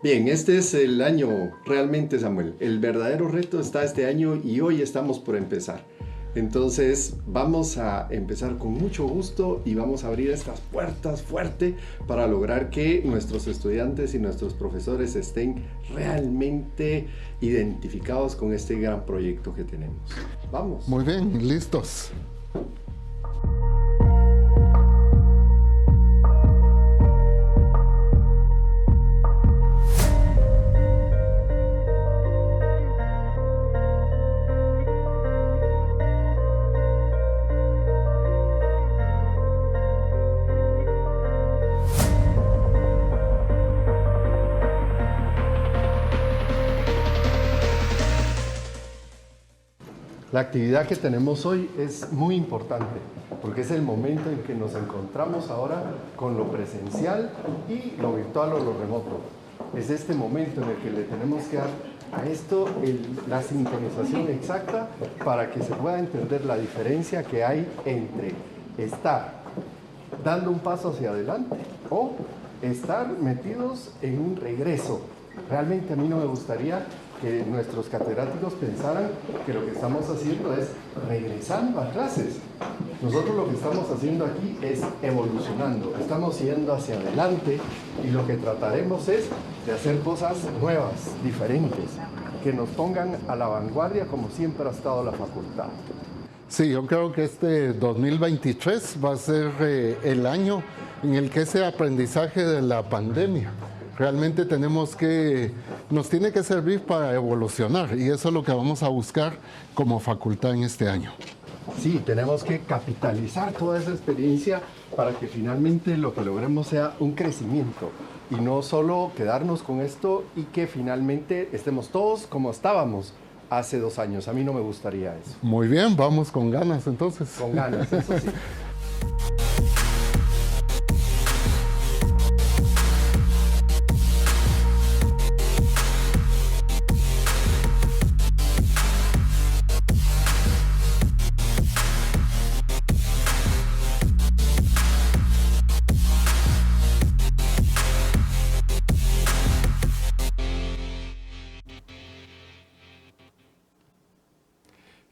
Bien, este es el año realmente, Samuel. El verdadero reto está este año y hoy estamos por empezar. Entonces vamos a empezar con mucho gusto y vamos a abrir estas puertas fuerte para lograr que nuestros estudiantes y nuestros profesores estén realmente identificados con este gran proyecto que tenemos. Vamos. Muy bien, listos. La actividad que tenemos hoy es muy importante porque es el momento en que nos encontramos ahora con lo presencial y lo virtual o lo remoto. Es este momento en el que le tenemos que dar a esto la sincronización exacta para que se pueda entender la diferencia que hay entre estar dando un paso hacia adelante o estar metidos en un regreso. Realmente a mí no me gustaría que nuestros catedráticos pensaran que lo que estamos haciendo es regresando a clases. Nosotros lo que estamos haciendo aquí es evolucionando, estamos yendo hacia adelante y lo que trataremos es de hacer cosas nuevas, diferentes, que nos pongan a la vanguardia como siempre ha estado la facultad. Sí, yo creo que este 2023 va a ser el año en el que ese aprendizaje de la pandemia realmente nos tiene que servir para evolucionar y eso es lo que vamos a buscar como facultad en este año. Sí, tenemos que capitalizar toda esa experiencia para que finalmente lo que logremos sea un crecimiento y no solo quedarnos con esto y que finalmente estemos todos como estábamos hace 2 años. A mí no me gustaría eso. Muy bien, vamos con ganas entonces. Con ganas, eso sí.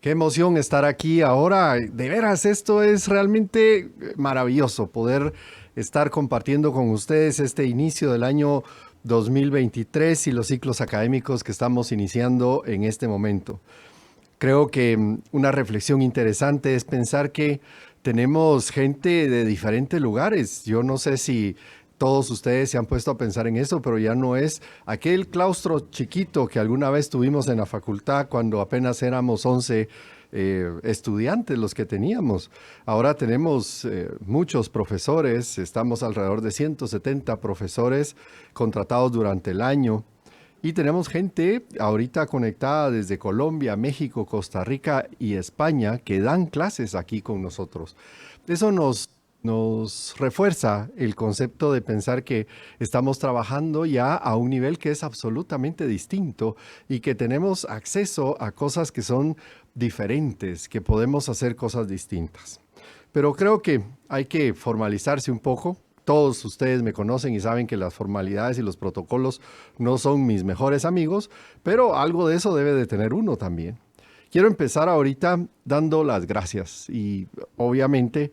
Qué emoción estar aquí ahora. De veras, esto es realmente maravilloso, poder estar compartiendo con ustedes este inicio del año 2023 y los ciclos académicos que estamos iniciando en este momento. Creo que una reflexión interesante es pensar que tenemos gente de diferentes lugares. Yo no sé si todos ustedes se han puesto a pensar en eso, pero ya no es aquel claustro chiquito que alguna vez tuvimos en la facultad cuando apenas éramos 11 estudiantes los que teníamos. Ahora tenemos muchos profesores, estamos alrededor de 170 profesores contratados durante el año. Y tenemos gente ahorita conectada desde Colombia, México, Costa Rica y España que dan clases aquí con nosotros. Eso nos refuerza el concepto de pensar que estamos trabajando ya a un nivel que es absolutamente distinto y que tenemos acceso a cosas que son diferentes, que podemos hacer cosas distintas. Pero creo que hay que formalizarse un poco. Todos ustedes me conocen y saben que las formalidades y los protocolos no son mis mejores amigos, pero algo de eso debe de tener uno también. Quiero empezar ahorita dando las gracias y obviamente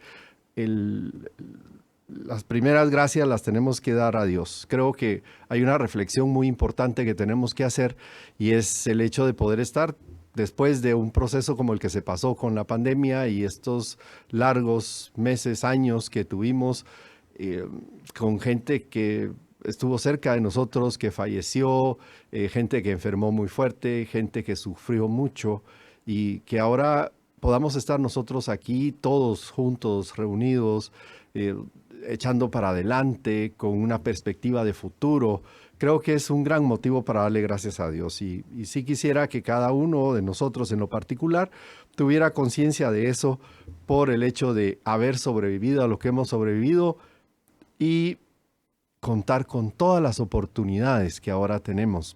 las primeras gracias las tenemos que dar a Dios. Creo que hay una reflexión muy importante que tenemos que hacer y es el hecho de poder estar después de un proceso como el que se pasó con la pandemia y estos largos meses, años que tuvimos con gente que estuvo cerca de nosotros, que falleció, gente que enfermó muy fuerte, gente que sufrió mucho y que ahora podamos estar nosotros aquí todos juntos, reunidos, echando para adelante con una perspectiva de futuro. Creo que es un gran motivo para darle gracias a Dios y sí quisiera que cada uno de nosotros en lo particular tuviera conciencia de eso por el hecho de haber sobrevivido a lo que hemos sobrevivido y contar con todas las oportunidades que ahora tenemos.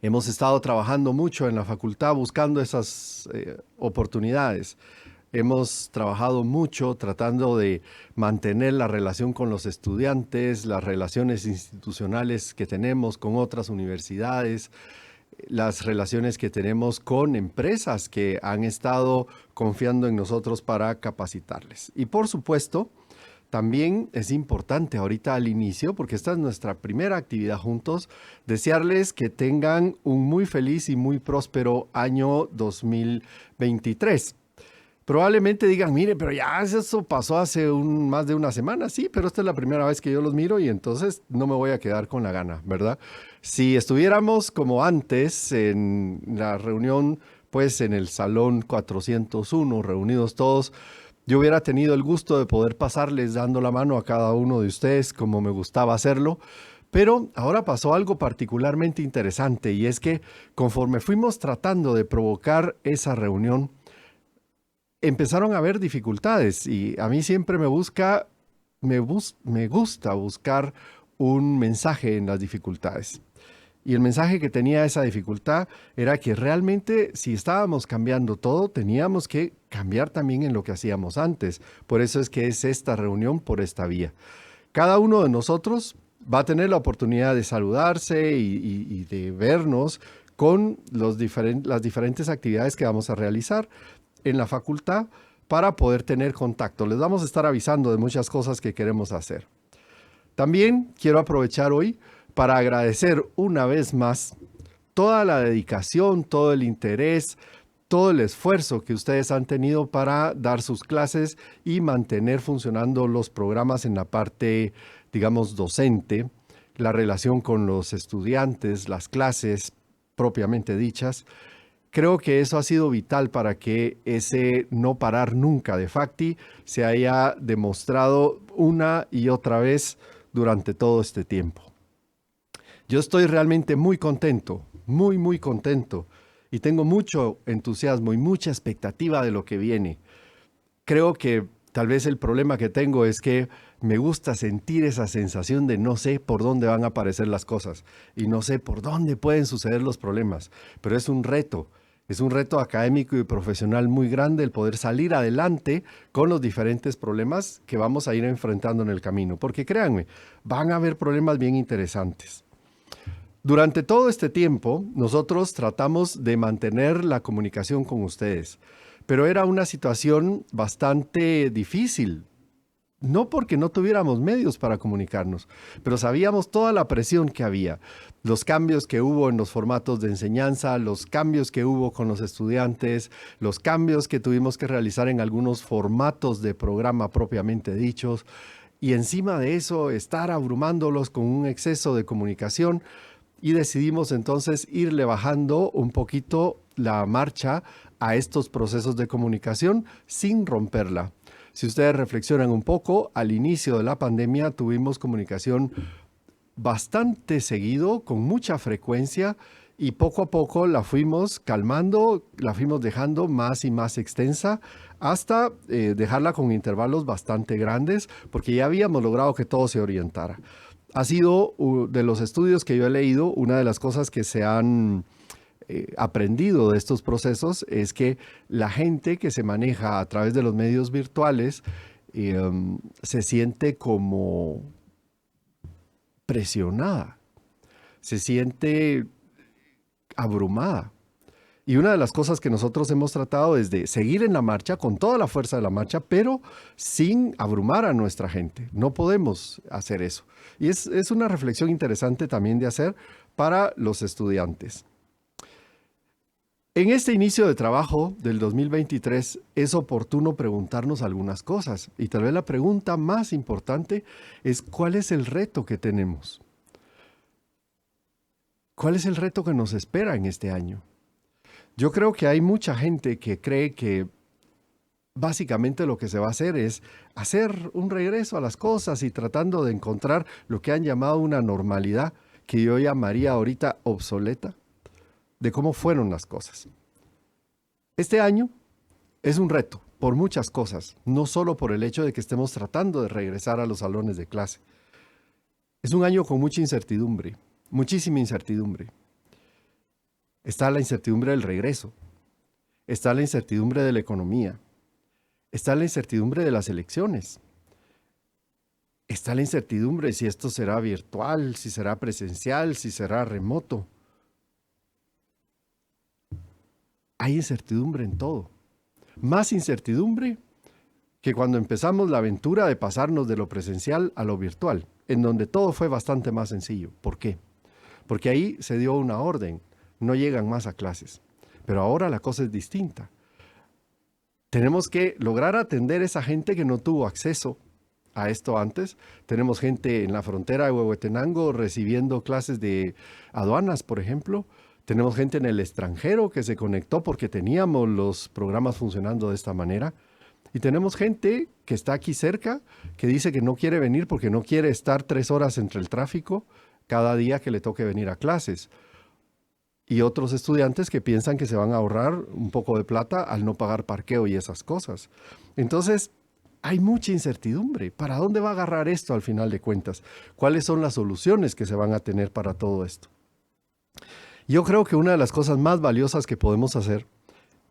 Hemos estado trabajando mucho en la facultad buscando esas oportunidades. Hemos trabajado mucho tratando de mantener la relación con los estudiantes, las relaciones institucionales que tenemos con otras universidades, las relaciones que tenemos con empresas que han estado confiando en nosotros para capacitarles. Y por supuesto, también es importante ahorita al inicio, porque esta es nuestra primera actividad juntos, desearles que tengan un muy feliz y muy próspero año 2023. Probablemente digan, mire, pero ya eso pasó hace más de una semana, sí, pero esta es la primera vez que yo los miro y entonces no me voy a quedar con la gana, ¿verdad? Si estuviéramos como antes en la reunión, pues en el salón 401, reunidos todos, yo hubiera tenido el gusto de poder pasarles dando la mano a cada uno de ustedes como me gustaba hacerlo, pero ahora pasó algo particularmente interesante y es que conforme fuimos tratando de provocar esa reunión, empezaron a haber dificultades y a mí siempre me gusta buscar un mensaje en las dificultades. Y el mensaje que tenía esa dificultad era que realmente si estábamos cambiando todo, teníamos que cambiar también en lo que hacíamos antes. Por eso es que es esta reunión por esta vía. Cada uno de nosotros va a tener la oportunidad de saludarse y de vernos con las diferentes actividades que vamos a realizar en la facultad para poder tener contacto. Les vamos a estar avisando de muchas cosas que queremos hacer. También quiero aprovechar hoy para agradecer una vez más toda la dedicación, todo el interés, todo el esfuerzo que ustedes han tenido para dar sus clases y mantener funcionando los programas en la parte, digamos, docente, la relación con los estudiantes, las clases propiamente dichas. Creo que eso ha sido vital para que ese no parar nunca de Facti se haya demostrado una y otra vez durante todo este tiempo. Yo estoy realmente muy contento, muy contento y tengo mucho entusiasmo y mucha expectativa de lo que viene. Creo que tal vez el problema que tengo es que me gusta sentir esa sensación de no sé por dónde van a aparecer las cosas y no sé por dónde pueden suceder los problemas, pero es un reto. Es un reto académico y profesional muy grande el poder salir adelante con los diferentes problemas que vamos a ir enfrentando en el camino. Porque créanme, van a haber problemas bien interesantes. Durante todo este tiempo, nosotros tratamos de mantener la comunicación con ustedes, pero era una situación bastante difícil. No porque no tuviéramos medios para comunicarnos, pero sabíamos toda la presión que había, los cambios que hubo en los formatos de enseñanza, los cambios que hubo con los estudiantes, los cambios que tuvimos que realizar en algunos formatos de programa propiamente dichos, y encima de eso estar abrumándolos con un exceso de comunicación, y decidimos entonces irle bajando un poquito la marcha a estos procesos de comunicación sin romperla. Si ustedes reflexionan un poco, al inicio de la pandemia tuvimos comunicación bastante seguido, con mucha frecuencia, y poco a poco la fuimos calmando, la fuimos dejando más y más extensa, hasta dejarla con intervalos bastante grandes, porque ya habíamos logrado que todo se orientara. Ha sido de los estudios que yo he leído, una de las cosas que se han aprendido de estos procesos es que la gente que se maneja a través de los medios virtuales se siente como presionada, se siente abrumada. Y una de las cosas que nosotros hemos tratado es de seguir en la marcha, con toda la fuerza de la marcha, pero sin abrumar a nuestra gente. No podemos hacer eso. Y es una reflexión interesante también de hacer para los estudiantes. En este inicio de trabajo del 2023 es oportuno preguntarnos algunas cosas y tal vez la pregunta más importante es ¿cuál es el reto que tenemos? ¿Cuál es el reto que nos espera en este año? Yo creo que hay mucha gente que cree que básicamente lo que se va a hacer es hacer un regreso a las cosas y tratando de encontrar lo que han llamado una normalidad que yo llamaría ahorita obsoleta, de cómo fueron las cosas. Este año es un reto por muchas cosas, no solo por el hecho de que estemos tratando de regresar a los salones de clase. Es un año con mucha incertidumbre, muchísima incertidumbre. Está la incertidumbre del regreso, está la incertidumbre de la economía, está la incertidumbre de las elecciones. Está la incertidumbre si esto será virtual, si será presencial, si será remoto. Hay incertidumbre en todo. Más incertidumbre que cuando empezamos la aventura de pasarnos de lo presencial a lo virtual, en donde todo fue bastante más sencillo. ¿Por qué? Porque ahí se dio una orden, no llegan más a clases. Pero ahora la cosa es distinta. Tenemos que lograr atender a esa gente que no tuvo acceso a esto antes. Tenemos gente en la frontera de Huehuetenango recibiendo clases de aduanas, por ejemplo. Tenemos gente en el extranjero que se conectó porque teníamos los programas funcionando de esta manera. Y tenemos gente que está aquí cerca, que dice que no quiere venir porque no quiere estar 3 horas entre el tráfico cada día que le toque venir a clases. Y otros estudiantes que piensan que se van a ahorrar un poco de plata al no pagar parqueo y esas cosas. Entonces, hay mucha incertidumbre. ¿Para dónde va a agarrar esto al final de cuentas? ¿Cuáles son las soluciones que se van a tener para todo esto? Yo creo que una de las cosas más valiosas que podemos hacer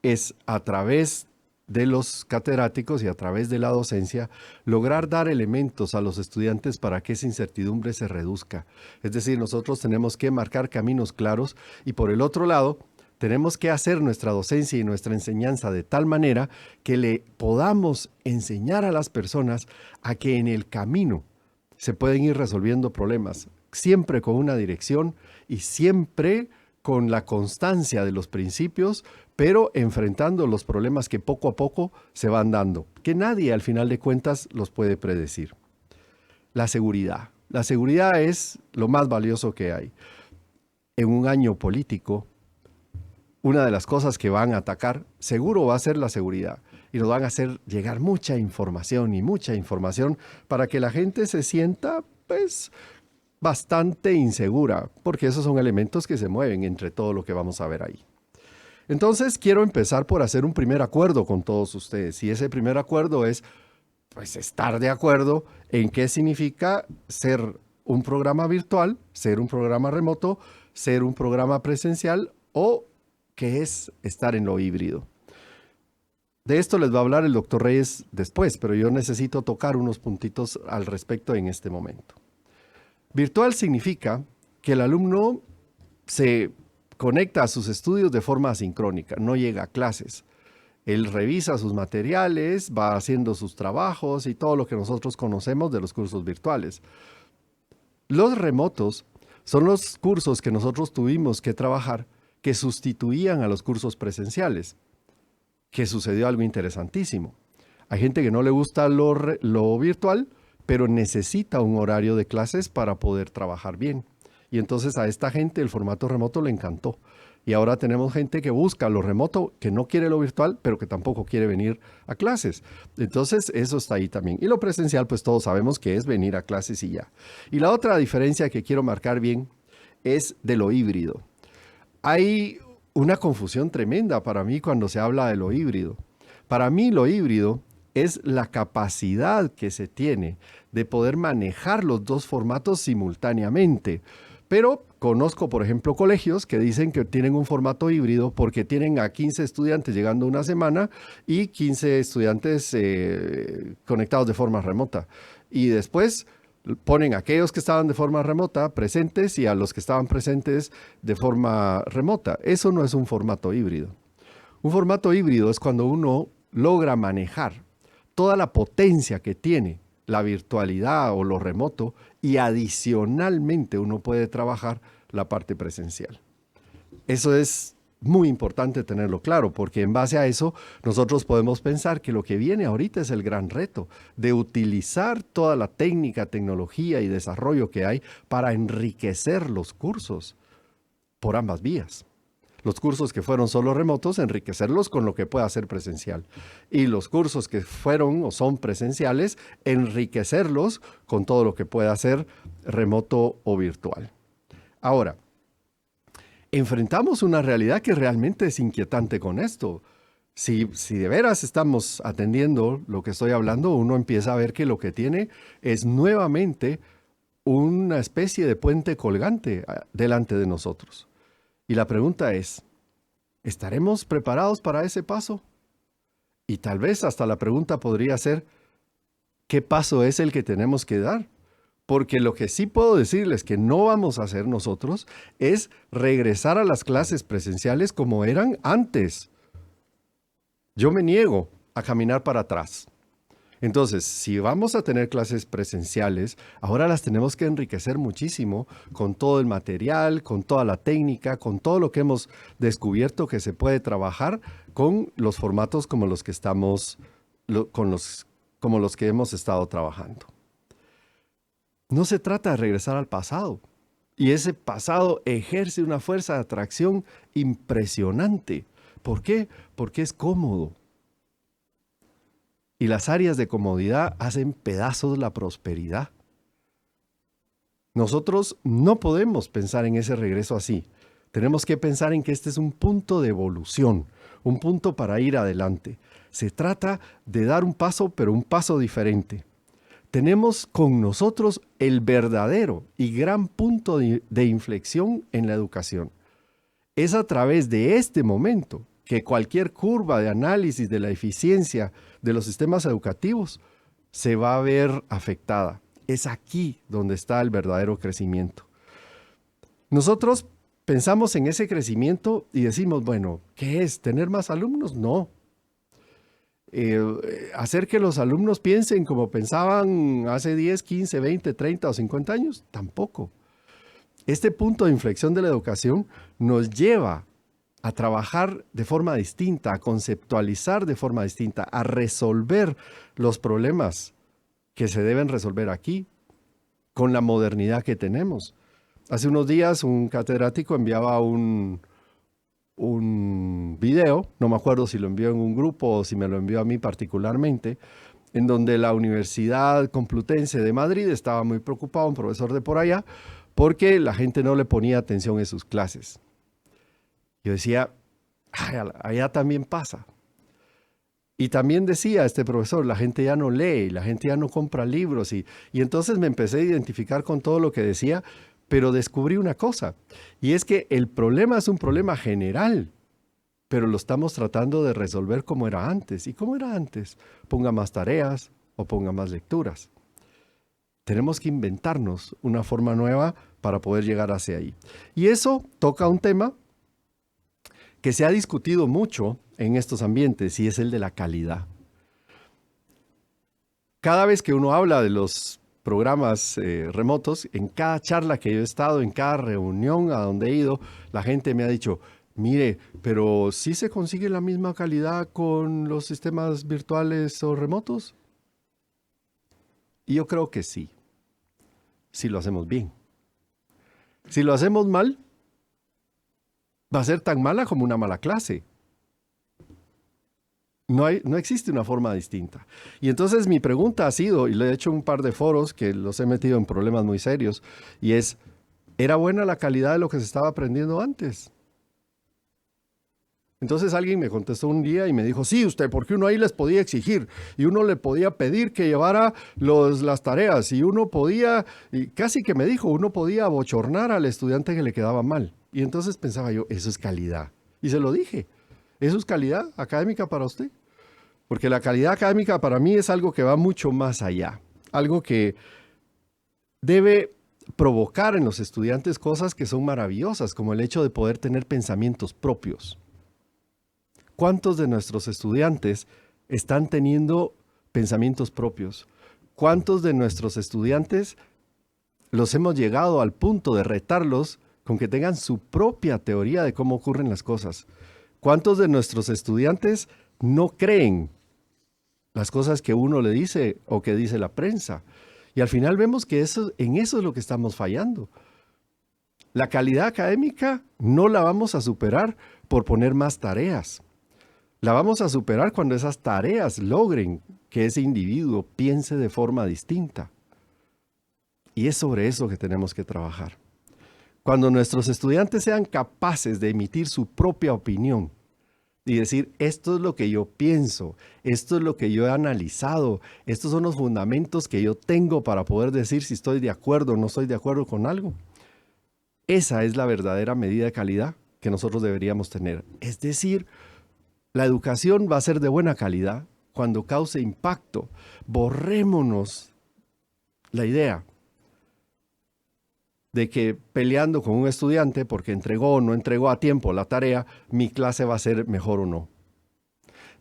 es, a través de los catedráticos y a través de la docencia, lograr dar elementos a los estudiantes para que esa incertidumbre se reduzca. Es decir, nosotros tenemos que marcar caminos claros y, por el otro lado, tenemos que hacer nuestra docencia y nuestra enseñanza de tal manera que le podamos enseñar a las personas a que en el camino se pueden ir resolviendo problemas, siempre con una dirección y siempre con la constancia de los principios, pero enfrentando los problemas que poco a poco se van dando, que nadie al final de cuentas los puede predecir. La seguridad. La seguridad es lo más valioso que hay. En un año político, una de las cosas que van a atacar seguro va a ser la seguridad. Y nos van a hacer llegar mucha información para que la gente se sienta, pues, bastante insegura, porque esos son elementos que se mueven entre todo lo que vamos a ver ahí. Entonces, quiero empezar por hacer un primer acuerdo con todos ustedes. Y ese primer acuerdo es, pues, estar de acuerdo en qué significa ser un programa virtual, ser un programa remoto, ser un programa presencial o qué es estar en lo híbrido. De esto les va a hablar el doctor Reyes después, pero yo necesito tocar unos puntitos al respecto en este momento. Virtual significa que el alumno se conecta a sus estudios de forma asincrónica, no llega a clases. Él revisa sus materiales, va haciendo sus trabajos y todo lo que nosotros conocemos de los cursos virtuales. Los remotos son los cursos que nosotros tuvimos que trabajar que sustituían a los cursos presenciales, que sucedió algo interesantísimo. Hay gente que no le gusta lo virtual, pero necesita un horario de clases para poder trabajar bien. Y entonces a esta gente el formato remoto le encantó. Y ahora tenemos gente que busca lo remoto, que no quiere lo virtual, pero que tampoco quiere venir a clases. Entonces eso está ahí también. Y lo presencial, pues todos sabemos que es venir a clases y ya. Y la otra diferencia que quiero marcar bien es de lo híbrido. Hay una confusión tremenda para mí cuando se habla de lo híbrido. Para mí lo híbrido es la capacidad que se tiene de poder manejar los dos formatos simultáneamente. Pero conozco, por ejemplo, colegios que dicen que tienen un formato híbrido porque tienen a 15 estudiantes llegando una semana y 15 estudiantes conectados de forma remota. Y después ponen a aquellos que estaban de forma remota presentes y a los que estaban presentes de forma remota. Eso no es un formato híbrido. Un formato híbrido es cuando uno logra manejar toda la potencia que tiene la virtualidad o lo remoto y adicionalmente uno puede trabajar la parte presencial. Eso es muy importante tenerlo claro, porque en base a eso nosotros podemos pensar que lo que viene ahorita es el gran reto de utilizar toda la técnica, tecnología y desarrollo que hay para enriquecer los cursos por ambas vías. Los cursos que fueron solo remotos, enriquecerlos con lo que pueda ser presencial. Y los cursos que fueron o son presenciales, enriquecerlos con todo lo que pueda ser remoto o virtual. Ahora, enfrentamos una realidad que realmente es inquietante con esto. Si de veras estamos atendiendo lo que estoy hablando, uno empieza a ver que lo que tiene es nuevamente una especie de puente colgante delante de nosotros. Y la pregunta es, ¿estaremos preparados para ese paso? Y tal vez hasta la pregunta podría ser, ¿qué paso es el que tenemos que dar? Porque lo que sí puedo decirles que no vamos a hacer nosotros es regresar a las clases presenciales como eran antes. Yo me niego a caminar para atrás. Entonces, si vamos a tener clases presenciales, ahora las tenemos que enriquecer muchísimo con todo el material, con toda la técnica, con todo lo que hemos descubierto que se puede trabajar con los formatos como los que como los que hemos estado trabajando. No se trata de regresar al pasado. Y ese pasado ejerce una fuerza de atracción impresionante. ¿Por qué? Porque es cómodo. Y las áreas de comodidad hacen pedazos la prosperidad. Nosotros no podemos pensar en ese regreso así. Tenemos que pensar en que este es un punto de evolución, un punto para ir adelante. Se trata de dar un paso, pero un paso diferente. Tenemos con nosotros el verdadero y gran punto de inflexión en la educación. Es a través de este momento que cualquier curva de análisis de la eficiencia de los sistemas educativos se va a ver afectada. Es aquí donde está el verdadero crecimiento. Nosotros pensamos en ese crecimiento y decimos, bueno, ¿qué es? ¿Tener más alumnos? No. ¿Hacer que los alumnos piensen como pensaban hace 10, 15, 20, 30 o 50 años? Tampoco. Este punto de inflexión de la educación nos lleva a trabajar de forma distinta, a conceptualizar de forma distinta, a resolver los problemas que se deben resolver aquí con la modernidad que tenemos. Hace unos días un catedrático enviaba un video, no me acuerdo si lo envió en un grupo o si me lo envió a mí particularmente, en donde la Universidad Complutense de Madrid estaba muy preocupado, un profesor de por allá, porque la gente no le ponía atención en sus clases. Yo decía, allá también pasa. Y también decía este profesor, la gente ya no lee, la gente ya no compra libros. Y entonces me empecé a identificar con todo lo que decía, pero descubrí una cosa. Y es que el problema es un problema general, pero lo estamos tratando de resolver como era antes. ¿Y cómo era antes? Ponga más tareas o ponga más lecturas. Tenemos que inventarnos una forma nueva para poder llegar hacia ahí. Y eso toca un tema que se ha discutido mucho en estos ambientes y es el de la calidad. Cada vez que uno habla de los programas remotos, en cada charla que yo he estado, en cada reunión a donde he ido, la gente me ha dicho, mire, pero ¿sí se consigue la misma calidad con los sistemas virtuales o remotos? Y yo creo que sí, si lo hacemos bien. Si lo hacemos mal, va a ser tan mala como una mala clase. No existe una forma distinta. Y entonces mi pregunta ha sido, y le he hecho un par de foros que los he metido en problemas muy serios, y es, ¿era buena la calidad de lo que se estaba aprendiendo antes? Entonces alguien me contestó un día y me dijo, sí, usted, porque uno ahí les podía exigir, y uno le podía pedir que llevara las tareas, y uno podía, y casi que me dijo, uno podía abochornar al estudiante que le quedaba mal. Y entonces pensaba yo, eso es calidad. Y se lo dije, eso es calidad académica para usted. Porque la calidad académica para mí es algo que va mucho más allá. Algo que debe provocar en los estudiantes cosas que son maravillosas, como el hecho de poder tener pensamientos propios. ¿Cuántos de nuestros estudiantes están teniendo pensamientos propios? ¿Cuántos de nuestros estudiantes los hemos llegado al punto de retarlos con que tengan su propia teoría de cómo ocurren las cosas? ¿Cuántos de nuestros estudiantes no creen las cosas que uno le dice o que dice la prensa? Y al final vemos que en eso es lo que estamos fallando. La calidad académica no la vamos a superar por poner más tareas. La vamos a superar cuando esas tareas logren que ese individuo piense de forma distinta. Y es sobre eso que tenemos que trabajar. Cuando nuestros estudiantes sean capaces de emitir su propia opinión y decir, esto es lo que yo pienso, esto es lo que yo he analizado, estos son los fundamentos que yo tengo para poder decir si estoy de acuerdo o no estoy de acuerdo con algo. Esa es la verdadera medida de calidad que nosotros deberíamos tener. Es decir, La educación va a ser de buena calidad cuando cause impacto. Borrémonos la idea de que peleando con un estudiante porque entregó o no entregó a tiempo la tarea, mi clase va a ser mejor o no.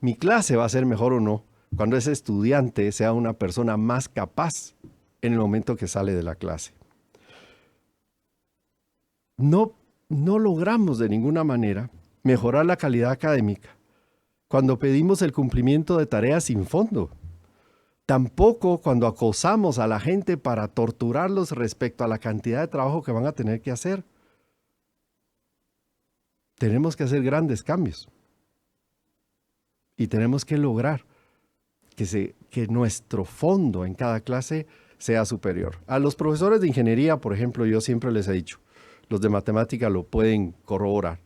Mi clase va a ser mejor o no cuando ese estudiante sea una persona más capaz en el momento que sale de la clase. No logramos de ninguna manera mejorar la calidad académica cuando pedimos el cumplimiento de tareas sin fondo. Tampoco cuando acosamos a la gente para torturarlos respecto a la cantidad de trabajo que van a tener que hacer. Tenemos que hacer grandes cambios. Y tenemos que lograr que nuestro fondo en cada clase sea superior. A los profesores de ingeniería, por ejemplo, yo siempre les he dicho, los de matemática lo pueden corroborar.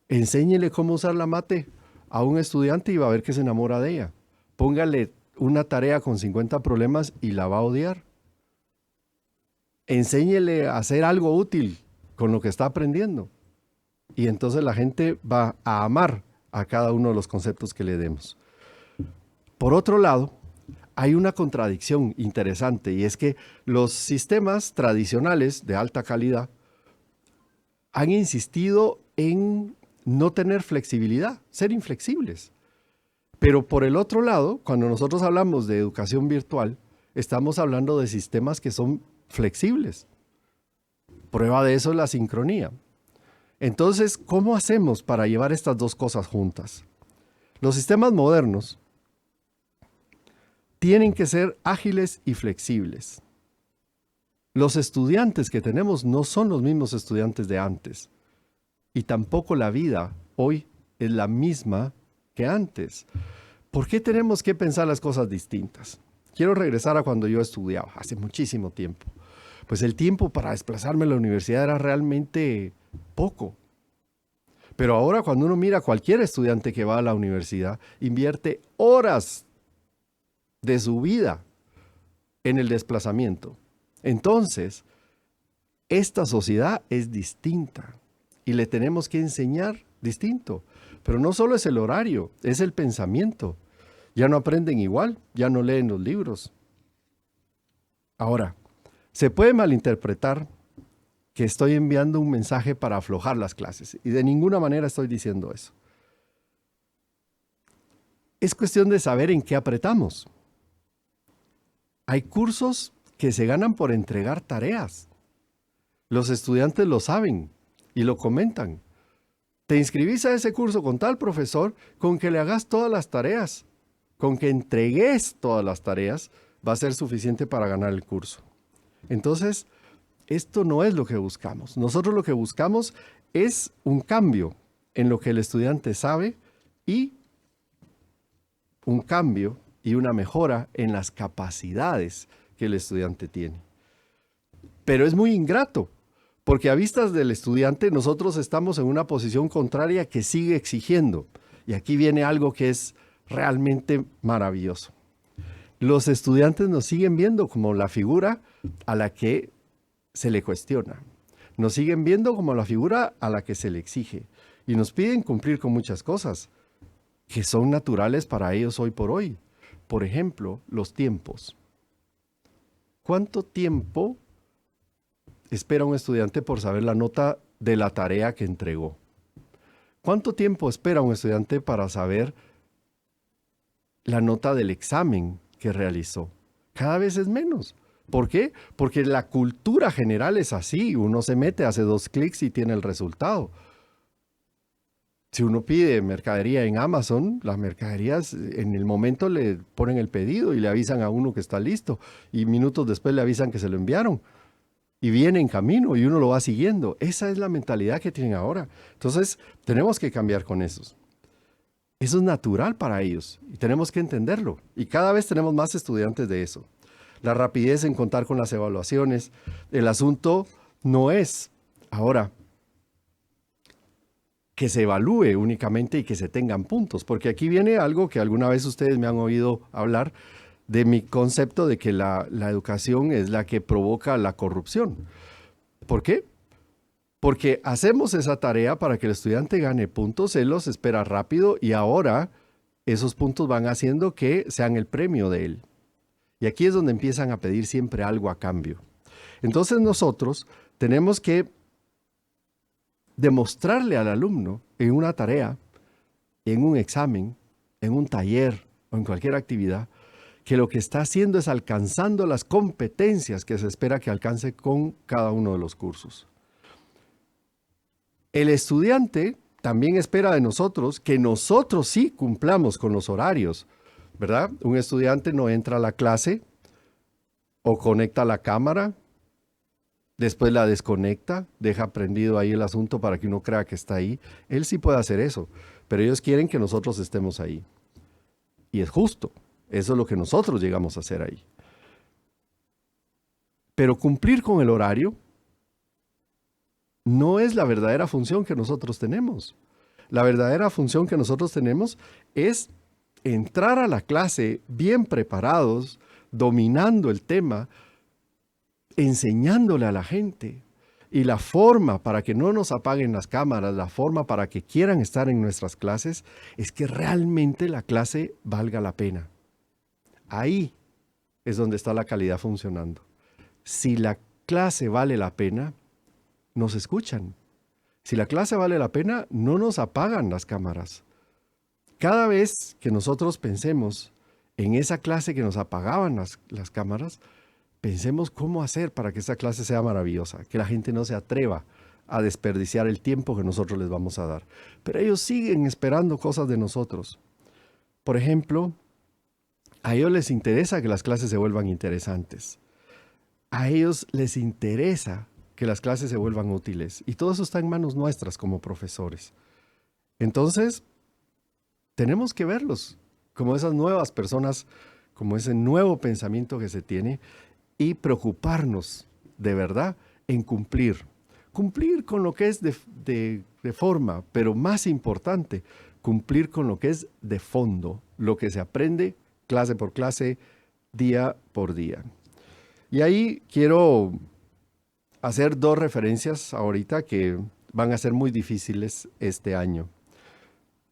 Enséñele cómo usar la mate a un estudiante y va a ver que se enamora de ella. Póngale una tarea con 50 problemas y la va a odiar. Enséñele a hacer algo útil con lo que está aprendiendo. Y entonces la gente va a amar a cada uno de los conceptos que le demos. Por otro lado, hay una contradicción interesante y es que los sistemas tradicionales de alta calidad han insistido en no tener flexibilidad, ser inflexibles. Pero por el otro lado, cuando nosotros hablamos de educación virtual, estamos hablando de sistemas que son flexibles. Prueba de eso es la sincronía. Entonces, ¿cómo hacemos para llevar estas dos cosas juntas? Los sistemas modernos tienen que ser ágiles y flexibles. Los estudiantes que tenemos no son los mismos estudiantes de antes. Y tampoco la vida hoy es la misma que antes. ¿Por qué tenemos que pensar las cosas distintas? Quiero regresar a cuando yo estudiaba, hace muchísimo tiempo. Pues el tiempo para desplazarme a la universidad era realmente poco. Pero ahora cuando uno mira a cualquier estudiante que va a la universidad, invierte horas de su vida en el desplazamiento. Entonces, esta sociedad es distinta y le tenemos que enseñar distinto. Pero no solo es el horario, es el pensamiento. Ya no aprenden igual, ya no leen los libros. Ahora, se puede malinterpretar que estoy enviando un mensaje para aflojar las clases y de ninguna manera estoy diciendo eso. Es cuestión de saber en qué apretamos. Hay cursos que se ganan por entregar tareas. Los estudiantes lo saben y lo comentan. Te inscribís a ese curso con tal profesor, con que le hagas todas las tareas, con que entregues todas las tareas, va a ser suficiente para ganar el curso. Entonces, esto no es lo que buscamos. Nosotros lo que buscamos es un cambio en lo que el estudiante sabe y un cambio y una mejora en las capacidades que el estudiante tiene. Pero es muy ingrato, porque a vistas del estudiante nosotros estamos en una posición contraria que sigue exigiendo. Y aquí viene algo que es realmente maravilloso. Los estudiantes nos siguen viendo como la figura a la que se le cuestiona. Nos siguen viendo como la figura a la que se le exige. Y nos piden cumplir con muchas cosas que son naturales para ellos hoy por hoy. Por ejemplo, los tiempos. ¿Cuánto tiempo espera un estudiante por saber la nota de la tarea que entregó? ¿Cuánto tiempo espera un estudiante para saber la nota del examen que realizó? Cada vez es menos. ¿Por qué? Porque la cultura general es así. Uno se mete, hace 2 clics y tiene el resultado. Si uno pide mercadería en Amazon, las mercaderías en el momento le ponen el pedido y le avisan a uno que está listo. Y minutos después le avisan que se lo enviaron. Y viene en camino y uno lo va siguiendo. Esa es la mentalidad que tienen ahora. Entonces, tenemos que cambiar con esos. Eso es natural para ellos y tenemos que entenderlo. Y cada vez tenemos más estudiantes de eso. La rapidez en contar con las evaluaciones. El asunto no es ahora que se evalúe únicamente y que se tengan puntos, porque aquí viene algo que alguna vez ustedes me han oído hablar de mi concepto de que la educación es la que provoca la corrupción. ¿Por qué? Porque hacemos esa tarea para que el estudiante gane puntos, él los espera rápido y ahora esos puntos van haciendo que sean el premio de él. Y aquí es donde empiezan a pedir siempre algo a cambio. Entonces nosotros tenemos que demostrarle al alumno en una tarea, en un examen, en un taller o en cualquier actividad, que lo que está haciendo es alcanzando las competencias que se espera que alcance con cada uno de los cursos. El estudiante también espera de nosotros que nosotros sí cumplamos con los horarios, ¿verdad? Un estudiante no entra a la clase o conecta la cámara, después la desconecta, deja prendido ahí el asunto para que uno crea que está ahí. Él sí puede hacer eso, pero ellos quieren que nosotros estemos ahí. Y es justo, eso es lo que nosotros llegamos a hacer ahí. Pero cumplir con el horario no es la verdadera función que nosotros tenemos. La verdadera función que nosotros tenemos es entrar a la clase bien preparados, dominando el tema, enseñándole a la gente. Y la forma para que no nos apaguen las cámaras, la forma para que quieran estar en nuestras clases, es que realmente la clase valga la pena. Ahí es donde está la calidad funcionando. Si la clase vale la pena, nos escuchan. Si la clase vale la pena, no nos apagan las cámaras. Cada vez que nosotros pensemos en esa clase que nos apagaban las cámaras, pensemos cómo hacer para que esa clase sea maravillosa, que la gente no se atreva a desperdiciar el tiempo que nosotros les vamos a dar. Pero ellos siguen esperando cosas de nosotros. Por ejemplo, a ellos les interesa que las clases se vuelvan interesantes. A ellos les interesa que las clases se vuelvan útiles. Y todo eso está en manos nuestras como profesores. Entonces, tenemos que verlos como esas nuevas personas, como ese nuevo pensamiento que se tiene y preocuparnos de verdad en cumplir. Cumplir con lo que es de forma, pero más importante, cumplir con lo que es de fondo, lo que se aprende clase por clase, día por día. Y ahí quiero hacer dos referencias ahorita que van a ser muy difíciles este año.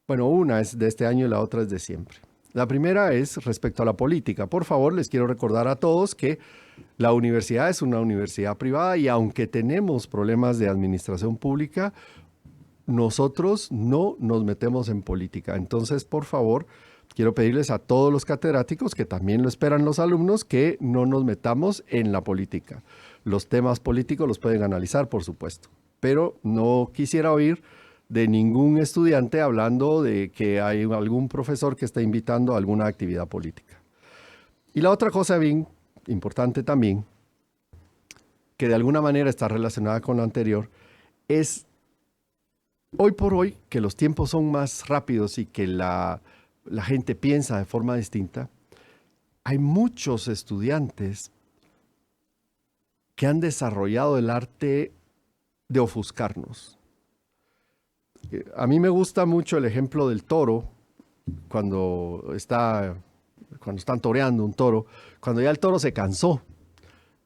Bueno, una es de este año y la otra es de siempre. La primera es respecto a la política. Por favor, les quiero recordar a todos que la universidad es una universidad privada y aunque tenemos problemas de administración pública, nosotros no nos metemos en política. Entonces, por favor, quiero pedirles a todos los catedráticos, que también lo esperan los alumnos, que no nos metamos en la política. Los temas políticos los pueden analizar, por supuesto, pero no quisiera oír de ningún estudiante hablando de que hay algún profesor que está invitando a alguna actividad política. Y la otra cosa bien importante también, que de alguna manera está relacionada con lo anterior, es hoy por hoy que los tiempos son más rápidos y que la gente piensa de forma distinta, hay muchos estudiantes que han desarrollado el arte de ofuscarnos. A mí me gusta mucho el ejemplo del toro, cuando están toreando un toro, cuando ya el toro se cansó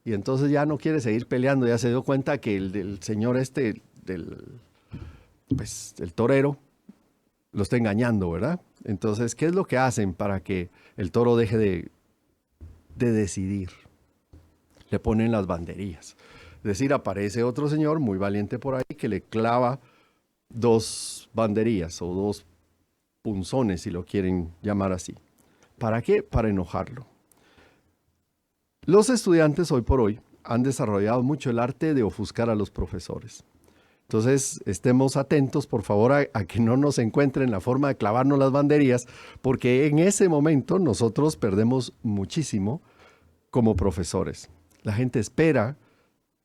y entonces ya no quiere seguir peleando, ya se dio cuenta que el señor el torero, lo está engañando, ¿verdad? Entonces, ¿qué es lo que hacen para que el toro deje de decidir? Le ponen las banderillas. Es decir, aparece otro señor muy valiente por ahí que le clava 2 banderillas o 2 punzones, si lo quieren llamar así. ¿Para qué? Para enojarlo. Los estudiantes hoy por hoy han desarrollado mucho el arte de ofuscar a los profesores. Entonces, estemos atentos, por favor, a que no nos encuentren la forma de clavarnos las banderillas, porque en ese momento nosotros perdemos muchísimo como profesores. La gente espera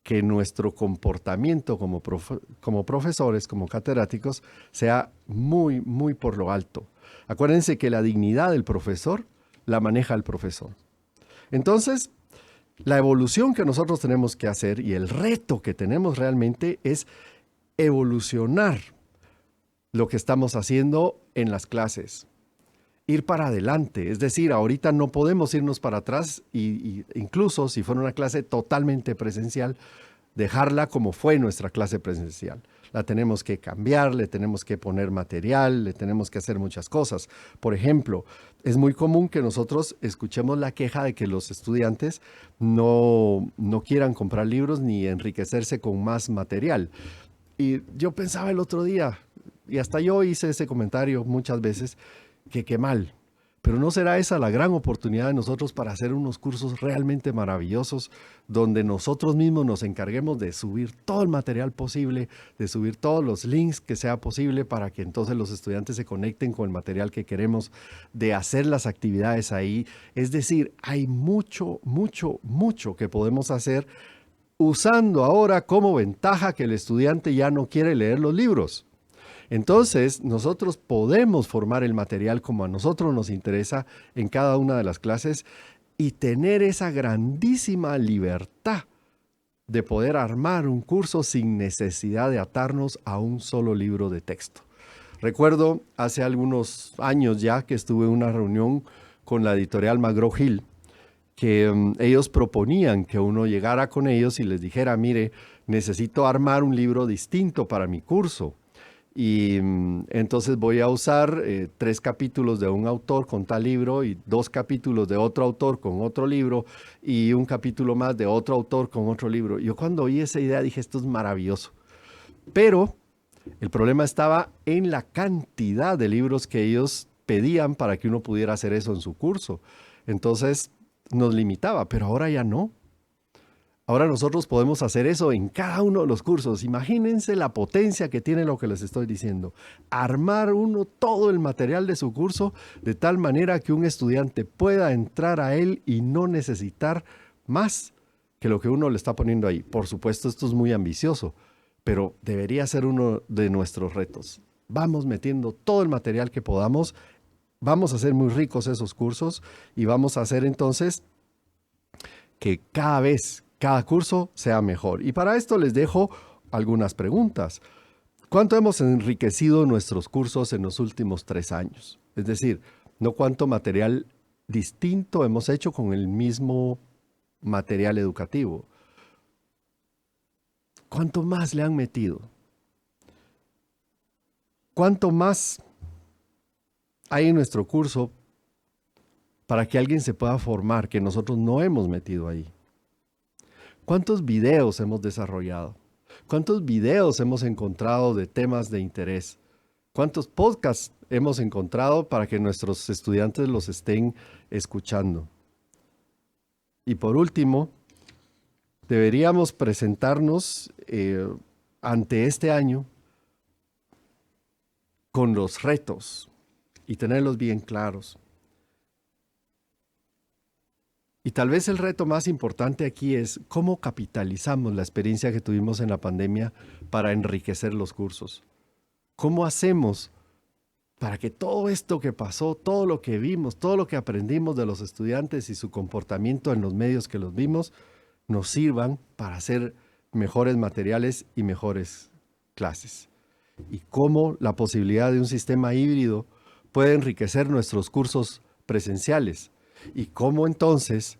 que nuestro comportamiento como profesores, como catedráticos, sea muy, muy por lo alto. Acuérdense que la dignidad del profesor la maneja el profesor. Entonces, la evolución que nosotros tenemos que hacer y el reto que tenemos realmente es evolucionar lo que estamos haciendo en las clases. Ir para adelante, es decir, ahorita no podemos irnos para atrás y incluso si fuera una clase totalmente presencial, dejarla como fue nuestra clase presencial. La tenemos que cambiar, le tenemos que poner material, le tenemos que hacer muchas cosas. Por ejemplo, es muy común que nosotros escuchemos la queja de que los estudiantes no quieran comprar libros ni enriquecerse con más material. Y yo pensaba el otro día, y hasta yo hice ese comentario muchas veces, que qué mal. Pero ¿no será esa la gran oportunidad de nosotros para hacer unos cursos realmente maravillosos donde nosotros mismos nos encarguemos de subir todo el material posible, de subir todos los links que sea posible para que entonces los estudiantes se conecten con el material que queremos, de hacer las actividades ahí? Es decir, hay mucho, mucho, mucho que podemos hacer usando ahora como ventaja que el estudiante ya no quiere leer los libros. Entonces, nosotros podemos formar el material como a nosotros nos interesa en cada una de las clases y tener esa grandísima libertad de poder armar un curso sin necesidad de atarnos a un solo libro de texto. Recuerdo hace algunos años ya que estuve en una reunión con la editorial McGraw-Hill, que ellos proponían que uno llegara con ellos y les dijera, mire, necesito armar un libro distinto para mi curso. Y entonces voy a usar 3 capítulos de un autor con tal libro y 2 capítulos de otro autor con otro libro y un capítulo más de otro autor con otro libro. Yo cuando oí esa idea dije, esto es maravilloso. Pero el problema estaba en la cantidad de libros que ellos pedían para que uno pudiera hacer eso en su curso. Entonces nos limitaba, pero ahora ya no. Ahora nosotros podemos hacer eso en cada uno de los cursos. Imagínense la potencia que tiene lo que les estoy diciendo. Armar uno todo el material de su curso de tal manera que un estudiante pueda entrar a él y no necesitar más que lo que uno le está poniendo ahí. Por supuesto, esto es muy ambicioso, pero debería ser uno de nuestros retos. Vamos metiendo todo el material que podamos, vamos a hacer muy ricos esos cursos y vamos a hacer entonces que cada curso sea mejor. Y para esto les dejo algunas preguntas. ¿Cuánto hemos enriquecido nuestros cursos en los últimos 3 años? Es decir, no cuánto material distinto hemos hecho con el mismo material educativo. ¿Cuánto más le han metido? ¿Cuánto más hay en nuestro curso para que alguien se pueda formar que nosotros no hemos metido ahí? ¿Cuántos videos hemos desarrollado? ¿Cuántos videos hemos encontrado de temas de interés? ¿Cuántos podcasts hemos encontrado para que nuestros estudiantes los estén escuchando? Y por último, deberíamos presentarnos ante este año con los retos y tenerlos bien claros. Y tal vez el reto más importante aquí es cómo capitalizamos la experiencia que tuvimos en la pandemia para enriquecer los cursos. ¿Cómo hacemos para que todo esto que pasó, todo lo que vimos, todo lo que aprendimos de los estudiantes y su comportamiento en los medios que los vimos, nos sirvan para hacer mejores materiales y mejores clases? Y cómo la posibilidad de un sistema híbrido puede enriquecer nuestros cursos presenciales. Y cómo entonces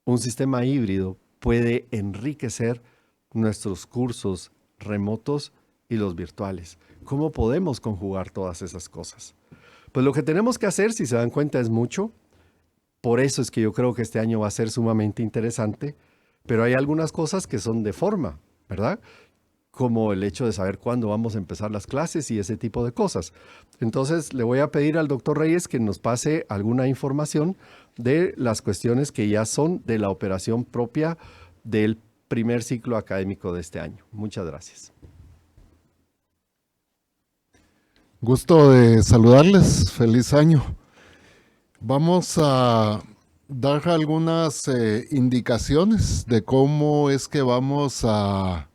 un sistema híbrido puede enriquecer nuestros cursos remotos y los virtuales. ¿Cómo podemos conjugar todas esas cosas? Pues lo que tenemos que hacer, si se dan cuenta, es mucho. Por eso es que yo creo que este año va a ser sumamente interesante, pero hay algunas cosas que son de forma, ¿verdad? Como el hecho de saber cuándo vamos a empezar las clases y ese tipo de cosas. Entonces, le voy a pedir al doctor Reyes que nos pase alguna información de las cuestiones que ya son de la operación propia del primer ciclo académico de este año. Muchas gracias. Gusto de saludarles. Feliz año. Vamos a dar algunas indicaciones de cómo es que vamos a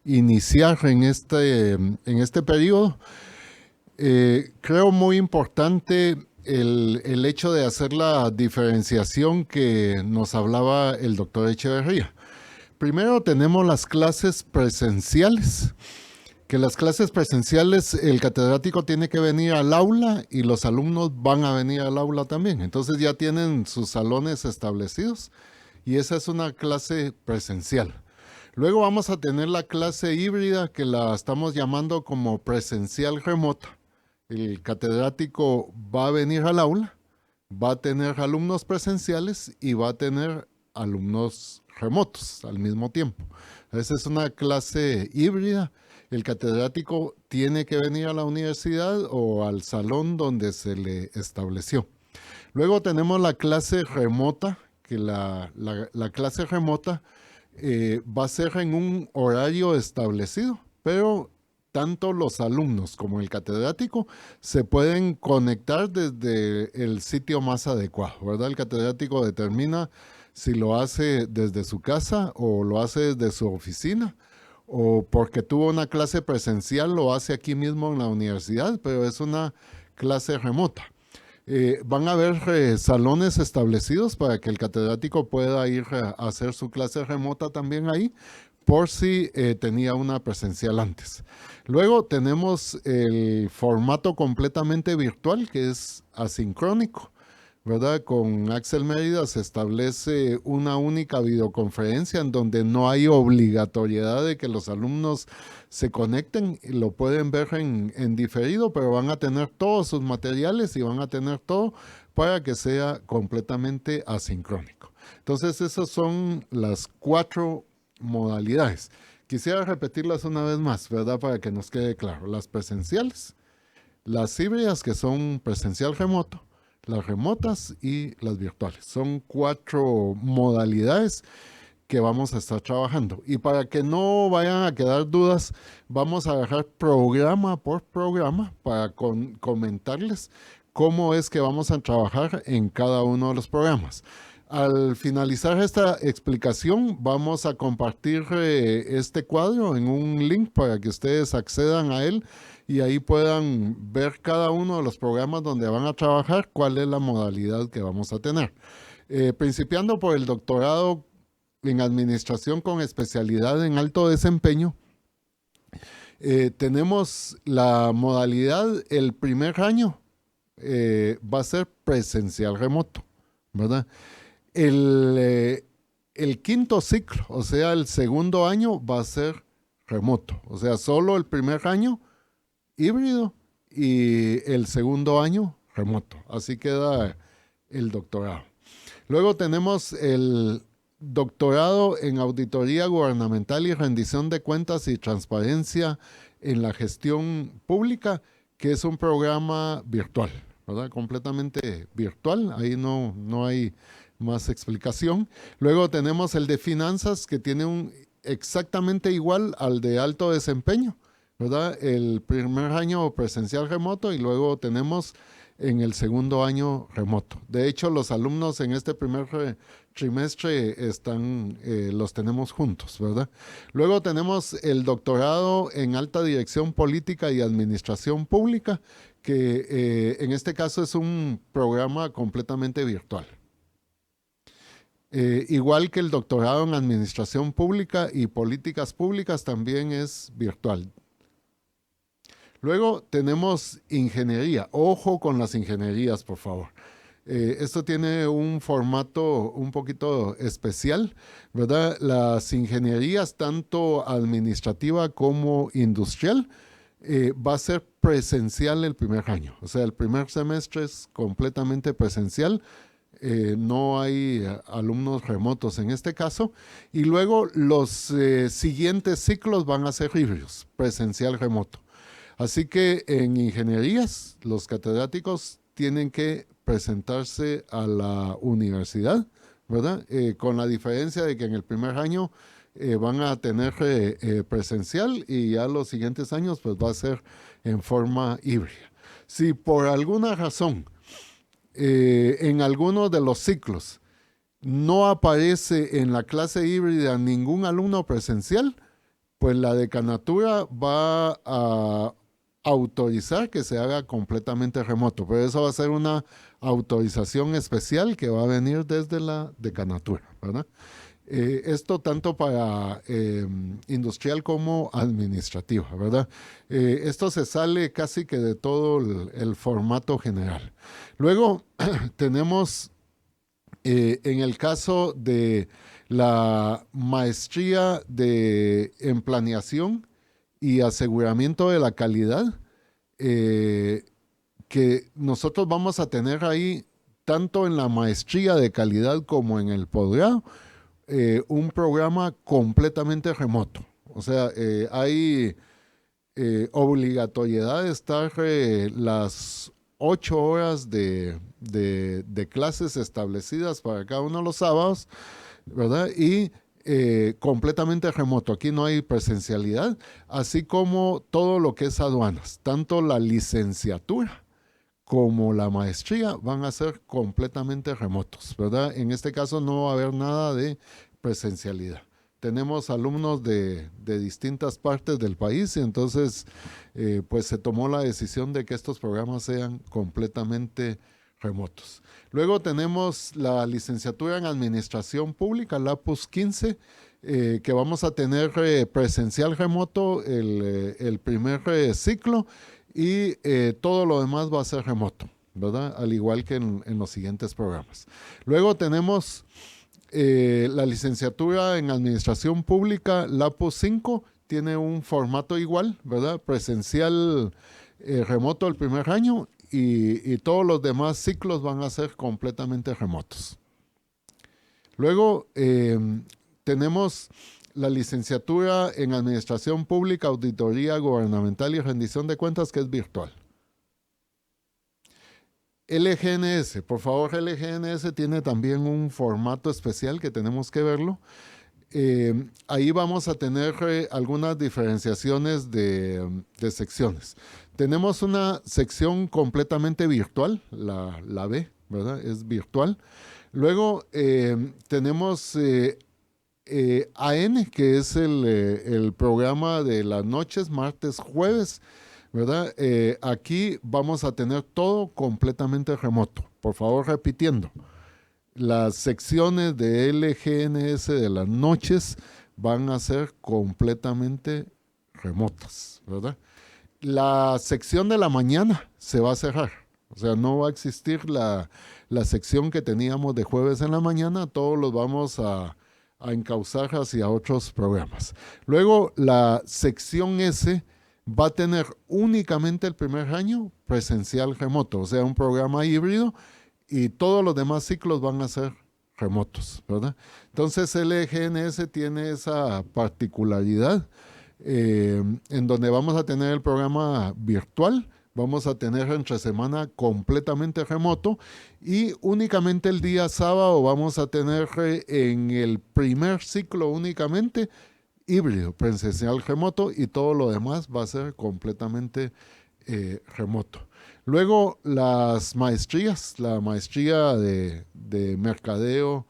iniciar en este periodo. Creo muy importante el hecho de hacer la diferenciación que nos hablaba el doctor Echeverría. Primero tenemos las clases presenciales, que las clases presenciales el catedrático tiene que venir al aula y los alumnos van a venir al aula también. Entonces ya tienen sus salones establecidos y esa es una clase presencial. Luego vamos a tener la clase híbrida que la estamos llamando como presencial remota. El catedrático va a venir al aula, va a tener alumnos presenciales y va a tener alumnos remotos al mismo tiempo. Esa es una clase híbrida. El catedrático tiene que venir a la universidad o al salón donde se le estableció. Luego tenemos la clase remota, que la clase remota va a ser en un horario establecido, pero tanto los alumnos como el catedrático se pueden conectar desde el sitio más adecuado, ¿verdad? El catedrático determina si lo hace desde su casa o lo hace desde su oficina, o porque tuvo una clase presencial lo hace aquí mismo en la universidad, pero es una clase remota. Van a haber salones establecidos para que el catedrático pueda ir a hacer su clase remota también ahí, por si tenía una presencial antes. Luego tenemos el formato completamente virtual, que es asincrónico, ¿verdad? Con Axel Mérida se establece una única videoconferencia en donde no hay obligatoriedad de que los alumnos se conecten, lo pueden ver en diferido, pero van a tener todos sus materiales y van a tener todo para que sea completamente asincrónico. Entonces, esas son las 4 modalidades. Quisiera repetirlas una vez más, ¿verdad? Para que nos quede claro. Las presenciales, las híbridas, que son presencial remoto, las remotas y las virtuales. Son 4 modalidades que vamos a estar trabajando. Y para que no vayan a quedar dudas, vamos a agarrar programa por programa para comentarles cómo es que vamos a trabajar en cada uno de los programas. Al finalizar esta explicación, vamos a compartir este cuadro en un link para que ustedes accedan a él y ahí puedan ver cada uno de los programas donde van a trabajar, cuál es la modalidad que vamos a tener. Principiando por el doctorado en administración con especialidad en alto desempeño, tenemos la modalidad, el primer año va a ser presencial remoto, ¿verdad? El quinto ciclo, o sea, el segundo año va a ser remoto, o sea, solo el primer año híbrido y el segundo año remoto. Así queda el doctorado. Luego tenemos el doctorado en auditoría gubernamental y rendición de cuentas y transparencia en la gestión pública, que es un programa virtual, ¿verdad? Completamente virtual, ahí no hay más explicación. Luego tenemos el de finanzas, que tiene exactamente igual al de alto desempeño, ¿verdad? El primer año presencial remoto y luego tenemos en el segundo año remoto. De hecho, los alumnos en este primer trimestre los tenemos juntos, ¿verdad? Luego tenemos el doctorado en alta dirección política y administración pública, que en este caso es un programa completamente virtual. Igual que el doctorado en administración pública y políticas públicas también es virtual. Luego tenemos ingeniería. Ojo con las ingenierías, por favor. Esto tiene un formato un poquito especial, ¿verdad? Las ingenierías, tanto administrativa como industrial, va a ser presencial el primer año. O sea, el primer semestre es completamente presencial. No hay alumnos remotos en este caso. Y luego los siguientes ciclos van a ser híbridos, presencial remoto. Así que en ingenierías, los catedráticos tienen que presentarse a la universidad, ¿verdad? Con la diferencia de que en el primer año van a tener presencial y ya los siguientes años pues va a ser en forma híbrida. Si por alguna razón en alguno de los ciclos no aparece en la clase híbrida ningún alumno presencial, pues la decanatura va a autorizar que se haga completamente remoto, pero eso va a ser una autorización especial que va a venir desde la decanatura, ¿verdad? Esto tanto para industrial como administrativa, ¿verdad? Esto se sale casi que de todo el formato general. Luego tenemos En el caso de la maestría en planeación y aseguramiento de la calidad, que nosotros vamos a tener ahí, tanto en la maestría de calidad como en el posgrado, un programa completamente remoto. O sea, hay obligatoriedad de estar las 8 horas de clases establecidas para cada uno de los sábados, ¿verdad? Y completamente remoto. Aquí no hay presencialidad, así como todo lo que es aduanas. Tanto la licenciatura como la maestría van a ser completamente remotos, ¿verdad? En este caso no va a haber nada de presencialidad. Tenemos alumnos de distintas partes del país y entonces pues se tomó la decisión de que estos programas sean completamente remotos. Luego tenemos la licenciatura en Administración Pública, la APUS 15, que vamos a tener presencial remoto el primer ciclo y todo lo demás va a ser remoto, ¿verdad? Al igual que en los siguientes programas. Luego tenemos la licenciatura en Administración Pública, la APUS 5, tiene un formato igual, ¿verdad? Presencial remoto el primer año y todos los demás ciclos van a ser completamente remotos. Luego tenemos la licenciatura en Administración Pública, Auditoría Gubernamental y Rendición de Cuentas, que es virtual. LGNS, por favor, LGNS tiene también un formato especial que tenemos que verlo. Ahí vamos a tener algunas diferenciaciones de secciones. Tenemos una sección completamente virtual, la B, ¿verdad? Es virtual. Luego tenemos AN, que es el programa de las noches, martes, jueves, ¿verdad? Aquí vamos a tener todo completamente remoto. Por favor, repitiendo. Las secciones de LGNS de las noches van a ser completamente remotas, ¿verdad? La sección de la mañana se va a cerrar. O sea, no va a existir la sección que teníamos de jueves en la mañana. Todos los vamos a encauzar hacia otros programas. Luego, la sección S va a tener únicamente el primer año presencial remoto, o sea, un programa híbrido, y todos los demás ciclos van a ser remotos, ¿verdad? Entonces, el GNS tiene esa particularidad en donde vamos a tener el programa virtual, vamos a tener entre semana completamente remoto y únicamente el día sábado vamos a tener en el primer ciclo únicamente híbrido, presencial remoto, y todo lo demás va a ser completamente remoto. Luego las maestrías, la maestría de mercadeo,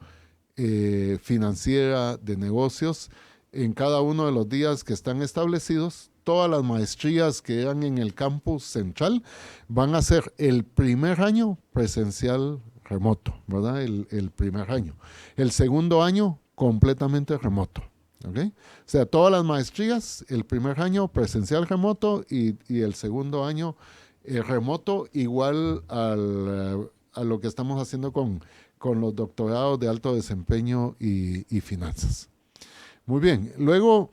financiera, de negocios, en cada uno de los días que están establecidos. Todas las maestrías que eran en el campus central van a ser el primer año presencial remoto, ¿verdad? El primer año. El segundo año completamente remoto. ¿Okay? O sea, todas las maestrías, el primer año presencial remoto y el segundo año remoto, igual a lo que estamos haciendo con los doctorados de alto desempeño y finanzas. Muy bien, luego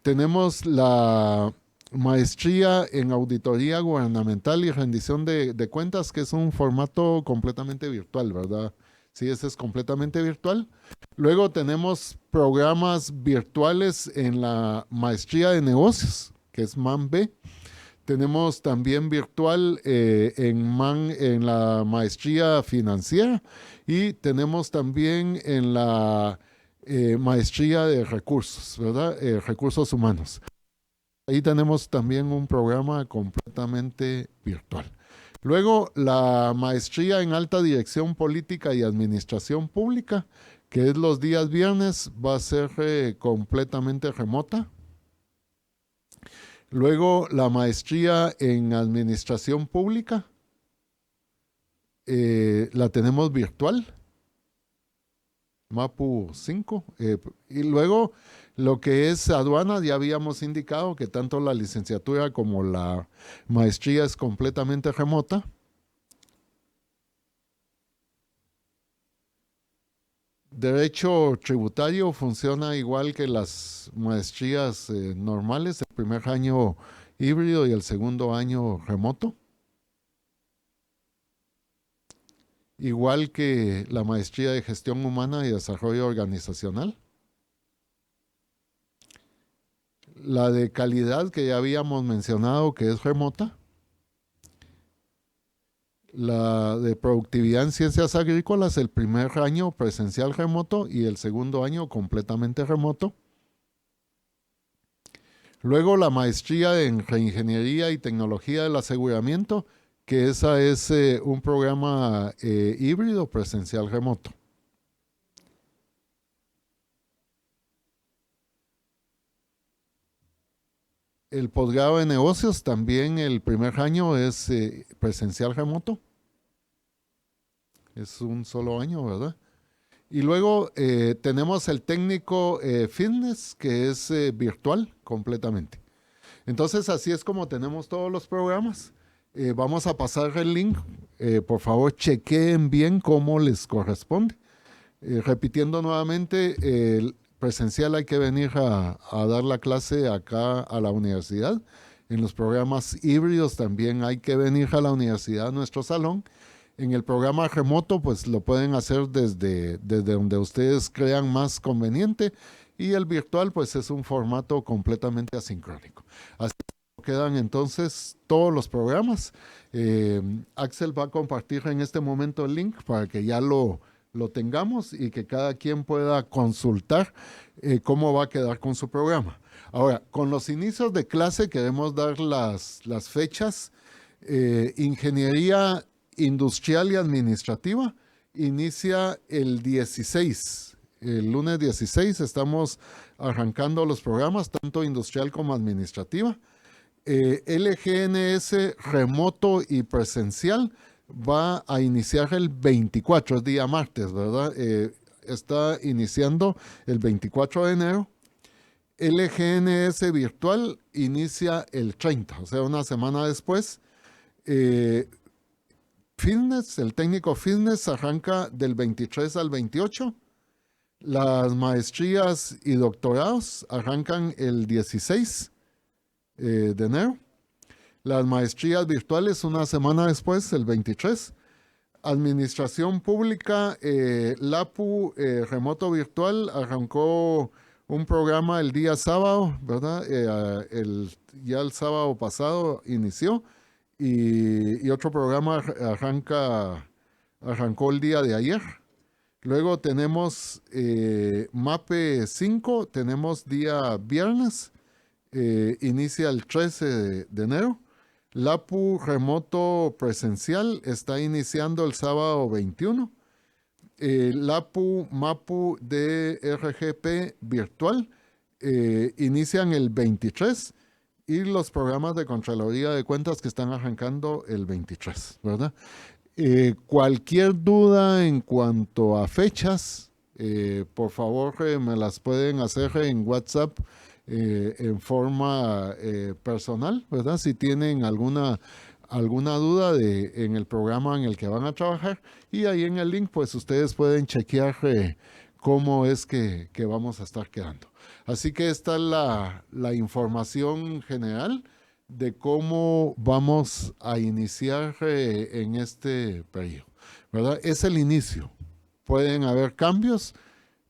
tenemos la maestría en auditoría gubernamental y rendición de cuentas, que es un formato completamente virtual, ¿verdad? Sí, ese es completamente virtual. Luego tenemos programas virtuales en la maestría de negocios, que es MAN-B. Tenemos también virtual en la maestría financiera y tenemos también en la maestría de recursos, ¿verdad? Recursos humanos. Ahí tenemos también un programa completamente virtual. Luego, la maestría en alta dirección política y administración pública, que es los días viernes, va a ser completamente remota. Luego, la maestría en administración pública, la tenemos virtual, MAPU 5. Y luego, lo que es aduanas, ya habíamos indicado que tanto la licenciatura como la maestría es completamente remota. derecho tributario funciona igual que las maestrías normales, el primer año híbrido y el segundo año remoto. Igual que la maestría de gestión humana y desarrollo organizacional. La de calidad que ya habíamos mencionado, que es remota. La de productividad en ciencias agrícolas, el primer año presencial remoto y el segundo año completamente remoto. Luego la maestría en reingeniería y tecnología del aseguramiento, que esa es un programa híbrido presencial remoto. El posgrado de negocios también el primer año es presencial remoto. Es un solo año, ¿verdad? Y luego tenemos el técnico fitness, que es virtual completamente. Entonces así es como tenemos todos los programas. Vamos a pasar el link. Por favor, chequeen bien cómo les corresponde. Repitiendo nuevamente, el presencial hay que venir a dar la clase acá a la universidad. En los programas híbridos también hay que venir a la universidad, a nuestro salón. En el programa remoto, pues lo pueden hacer desde donde ustedes crean más conveniente. Y el virtual, pues es un formato completamente asincrónico. Así quedan entonces todos los programas. Axel va a compartir en este momento el link para que ya lo tengamos y que cada quien pueda consultar cómo va a quedar con su programa. Ahora, con los inicios de clase queremos dar las fechas. Ingeniería industrial y administrativa inicia el 16. El lunes 16 estamos arrancando los programas, tanto industrial como administrativa. LGNS remoto y presencial va a iniciar el 24, es día martes, ¿verdad? Está iniciando el 24 de enero. LGNS virtual inicia el 30, o sea, una semana después. Fitness, el técnico fitness arranca del 23 al 28. Las maestrías y doctorados arrancan el 16 de enero. Las maestrías virtuales una semana después, el 23. Administración pública, LAPU remoto virtual arrancó un programa el día sábado, ¿verdad? Ya el sábado pasado inició y otro programa arrancó el día de ayer. Luego tenemos MAPE 5, tenemos día viernes, inicia el 13 de enero. LAPU remoto presencial está iniciando el sábado 21. LAPU, MAPU de RGP virtual inician el 23 y los programas de Contraloría de Cuentas que están arrancando el 23, ¿verdad? Cualquier duda en cuanto a fechas, por favor me las pueden hacer en WhatsApp en forma personal, ¿verdad? Si tienen alguna duda en el programa en el que van a trabajar, y ahí en el link pues ustedes pueden chequear cómo es que vamos a estar quedando. Así que esta es la información general de cómo vamos a iniciar en este periodo, ¿verdad? Es el inicio. Pueden haber cambios,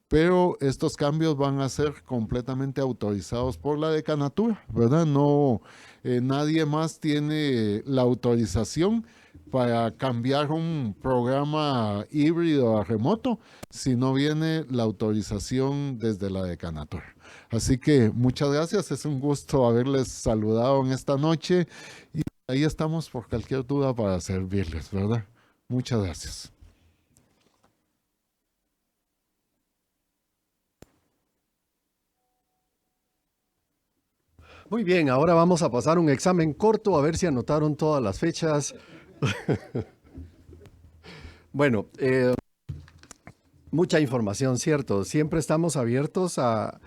pero estos cambios van a ser completamente autorizados por la decanatura, ¿verdad? No, nadie más tiene la autorización para cambiar un programa híbrido a remoto si no viene la autorización desde la decanatura. Así que muchas gracias, es un gusto haberles saludado en esta noche y ahí estamos por cualquier duda para servirles, ¿verdad? Muchas gracias. Muy bien, ahora vamos a pasar un examen corto a ver si anotaron todas las fechas. Bueno, mucha información, ¿cierto? Siempre estamos abiertos a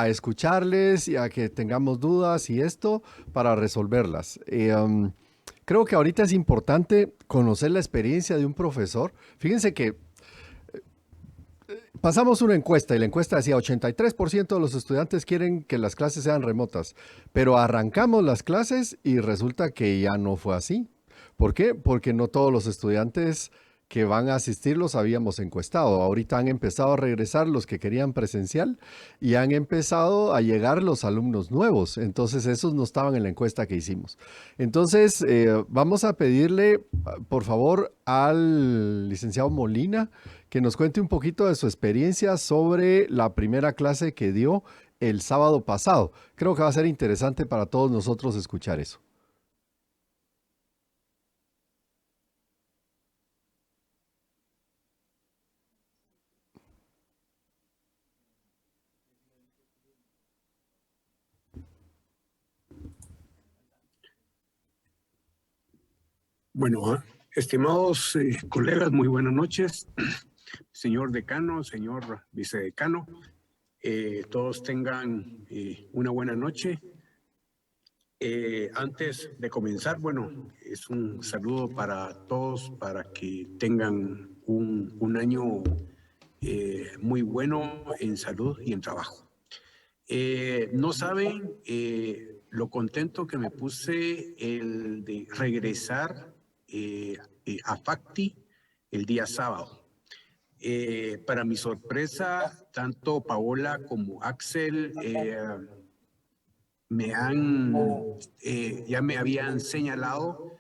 escucharles y a que tengamos dudas y esto para resolverlas. Creo que ahorita es importante conocer la experiencia de un profesor. Fíjense que Pasamos una encuesta y la encuesta decía 83% de los estudiantes quieren que las clases sean remotas, pero arrancamos las clases y resulta que ya no fue así. ¿Por qué? Porque no todos los estudiantes que van a asistir los habíamos encuestado. Ahorita han empezado a regresar los que querían presencial y han empezado a llegar los alumnos nuevos. Entonces esos no estaban en la encuesta que hicimos. Entonces vamos a pedirle, por favor, al licenciado Molina que nos cuente un poquito de su experiencia sobre la primera clase que dio el sábado pasado. Creo que va a ser interesante para todos nosotros escuchar eso. Bueno, estimados colegas, muy buenas noches. Señor decano, señor vicedecano, todos tengan una buena noche. Antes de comenzar, bueno, es un saludo para todos para que tengan un año muy bueno en salud y en trabajo. No saben lo contento que me puse el de regresar a Facti el día sábado. Para mi sorpresa, tanto Paola como Axel ya me habían señalado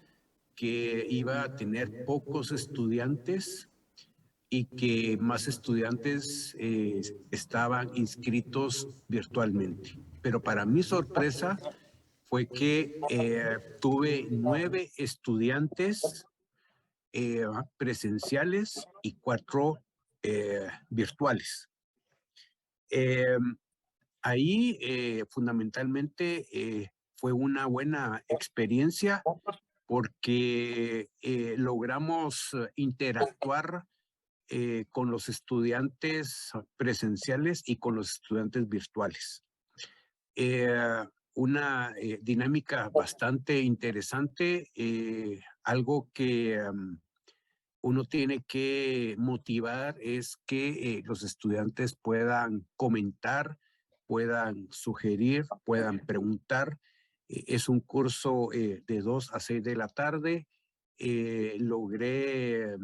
que iba a tener pocos estudiantes y que más estudiantes estaban inscritos virtualmente. Pero para mi sorpresa fue que tuve 9 estudiantes presenciales y 4 virtuales. Ahí fundamentalmente fue una buena experiencia porque logramos interactuar con los estudiantes presenciales y con los estudiantes virtuales. Una dinámica bastante interesante, algo que uno tiene que motivar es que los estudiantes puedan comentar, puedan sugerir, puedan preguntar. Es un curso de 2 a 6 de la tarde. Logré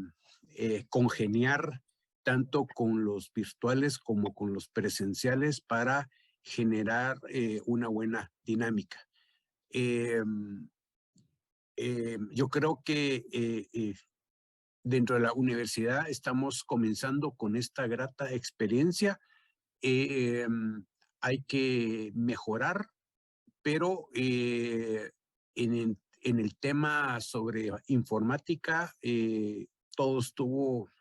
congeniar tanto con los virtuales como con los presenciales para generar una buena dinámica. Yo creo que dentro de la universidad estamos comenzando con esta grata experiencia. Eh, Hay que mejorar, pero en el tema sobre informática todo estuvo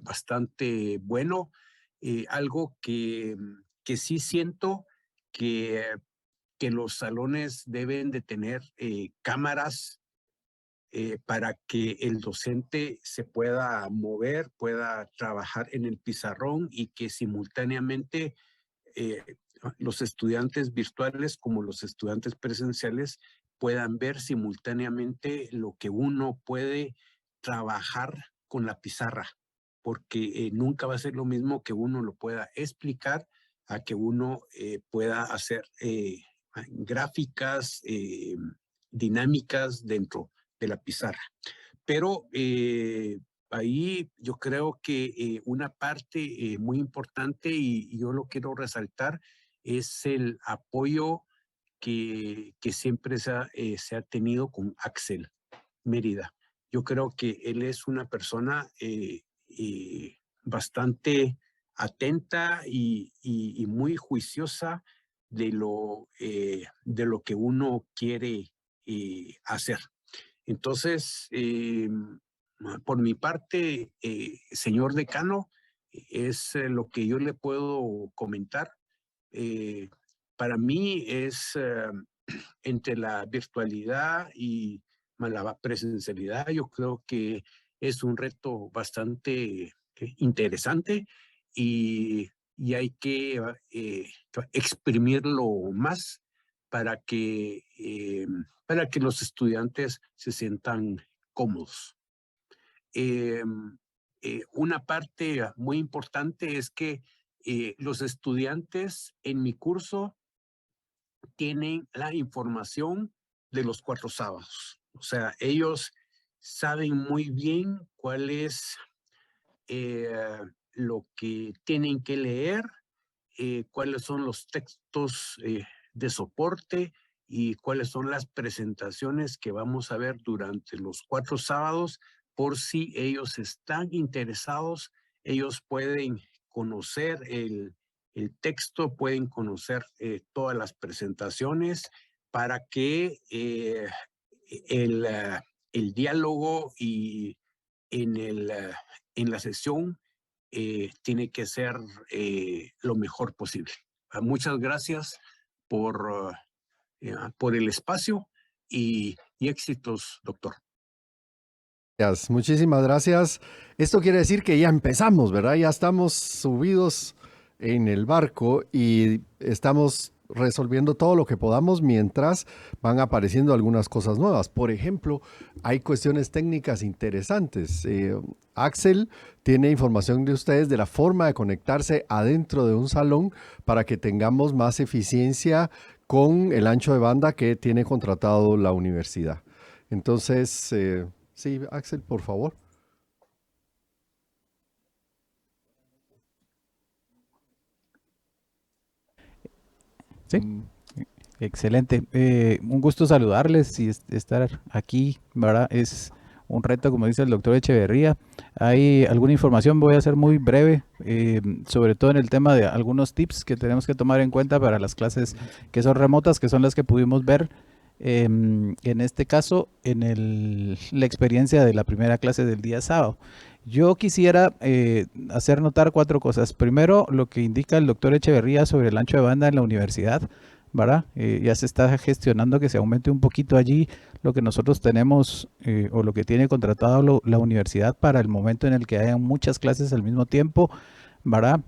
bastante bueno. Algo que sí siento que, que los salones deben de tener cámaras para que el docente se pueda mover, pueda trabajar en el pizarrón y que simultáneamente eh, los estudiantes virtuales como los estudiantes presenciales puedan ver simultáneamente lo que uno puede trabajar con la pizarra, porque nunca va a ser lo mismo que uno lo pueda explicar a que uno pueda hacer gráficas dinámicas dentro de la pizarra. Pero ahí yo creo que una parte muy importante y yo lo quiero resaltar es el apoyo que siempre se ha tenido con Axel Mérida. Yo creo que él es una persona bastante atenta y muy juiciosa de lo que uno quiere hacer. Entonces, por mi parte, señor decano, es lo que yo le puedo comentar. Eh, para mí es entre la virtualidad y la presencialidad, yo creo que es un reto bastante interesante y hay que exprimirlo más para para que los estudiantes se sientan cómodos. Eh, una parte muy importante es que los estudiantes en mi curso tienen la información de los 4 sábados. O sea, ellos saben muy bien cuál es eh, lo que tienen que leer, cuáles son los textos de soporte y cuáles son las presentaciones que vamos a ver durante los 4 sábados. Por si ellos están interesados, ellos pueden conocer el texto, pueden conocer todas las presentaciones para que el diálogo y en la sesión tiene que ser lo mejor posible. Muchas gracias por el espacio y éxitos, doctor. Muchísimas gracias. Esto quiere decir que ya empezamos, ¿verdad? Ya estamos subidos en el barco y estamos resolviendo todo lo que podamos mientras van apareciendo algunas cosas nuevas. Por ejemplo, hay cuestiones técnicas interesantes. Axel tiene información de ustedes de la forma de conectarse adentro de un salón para que tengamos más eficiencia con el ancho de banda que tiene contratado la universidad. Entonces, sí, Axel, por favor. Sí, excelente. Un gusto saludarles y estar aquí, ¿verdad? Es un reto, como dice el doctor Echeverría. Hay alguna información, voy a ser muy breve, sobre todo en el tema de algunos tips que tenemos que tomar en cuenta para las clases que son remotas, que son las que pudimos ver en este caso en la experiencia de la primera clase del día sábado. Yo quisiera hacer notar 4 cosas. Primero, lo que indica el doctor Echeverría sobre el ancho de banda en la universidad, ¿verdad? Ya se está gestionando que se aumente un poquito allí lo que nosotros tenemos o lo que tiene contratado la universidad para el momento en el que hayan muchas clases al mismo tiempo, ¿verdad?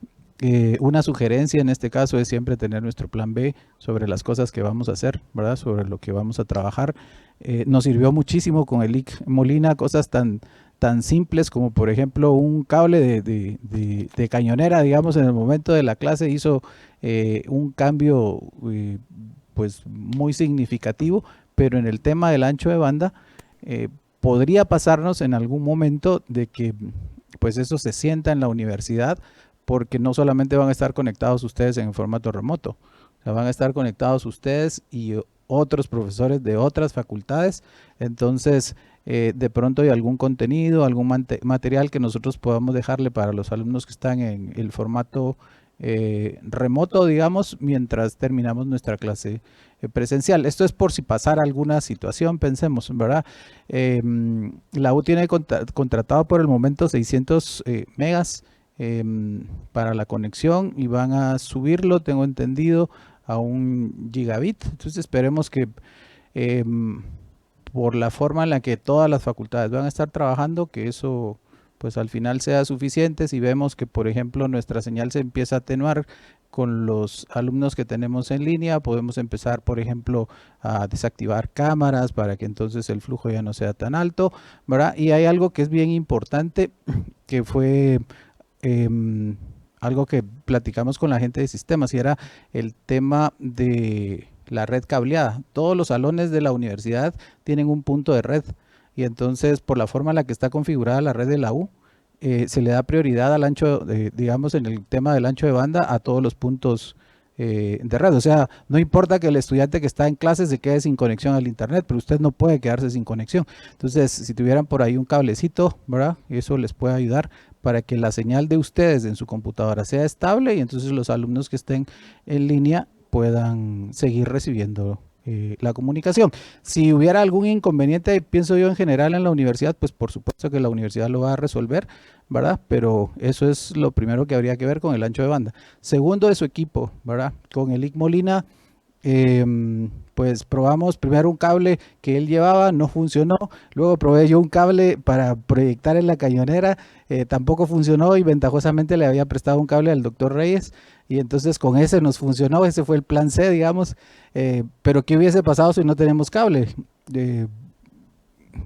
Una sugerencia en este caso es siempre tener nuestro plan B sobre las cosas que vamos a hacer, ¿verdad? Sobre lo que vamos a trabajar. Nos sirvió muchísimo con el IC Molina cosas tan simples como por ejemplo un cable de cañonera, digamos, en el momento de la clase hizo un cambio pues muy significativo, pero en el tema del ancho de banda podría pasarnos en algún momento de que pues eso se sienta en la universidad, porque no solamente van a estar conectados ustedes en formato remoto, o sea, van a estar conectados ustedes y otros profesores de otras facultades. Entonces de pronto hay algún contenido, algún material que nosotros podamos dejarle para los alumnos que están en el formato remoto, digamos, mientras terminamos nuestra clase presencial. Esto es por si pasara alguna situación, pensemos, ¿verdad? La U tiene contratado por el momento 600 megas para la conexión y van a subirlo, tengo entendido, a 1 gigabit. Entonces esperemos que por la forma en la que todas las facultades van a estar trabajando, que eso pues al final sea suficiente. Si vemos que por ejemplo nuestra señal se empieza a atenuar con los alumnos que tenemos en línea, podemos empezar por ejemplo a desactivar cámaras para que entonces el flujo ya no sea tan alto, ¿verdad? Y hay algo que es bien importante, que fue algo que platicamos con la gente de sistemas, y era el tema de la red cableada. Todos los salones de la universidad tienen un punto de red, y entonces por la forma en la que está configurada la red de la U, se le da prioridad al ancho, digamos en el tema del ancho de banda, a todos los puntos de red. O sea, no importa que el estudiante que está en clase se quede sin conexión al internet, pero usted no puede quedarse sin conexión. Entonces, si tuvieran por ahí un cablecito, ¿verdad? Eso les puede ayudar para que la señal de ustedes en su computadora sea estable, y entonces los alumnos que estén en línea puedan seguir recibiendo la comunicación. Si hubiera algún inconveniente, pienso yo en general en la universidad, pues por supuesto que la universidad lo va a resolver, ¿verdad? Pero eso es lo primero que habría que ver con el ancho de banda. Segundo, de su equipo, ¿verdad? Con el IC Molina, pues probamos primero un cable que él llevaba, no funcionó. Luego probé yo un cable para proyectar en la cañonera, tampoco funcionó, y ventajosamente le había prestado un cable al doctor Reyes, y entonces con ese nos funcionó. Ese fue el plan C, digamos. Pero ¿qué hubiese pasado si no tenemos cable?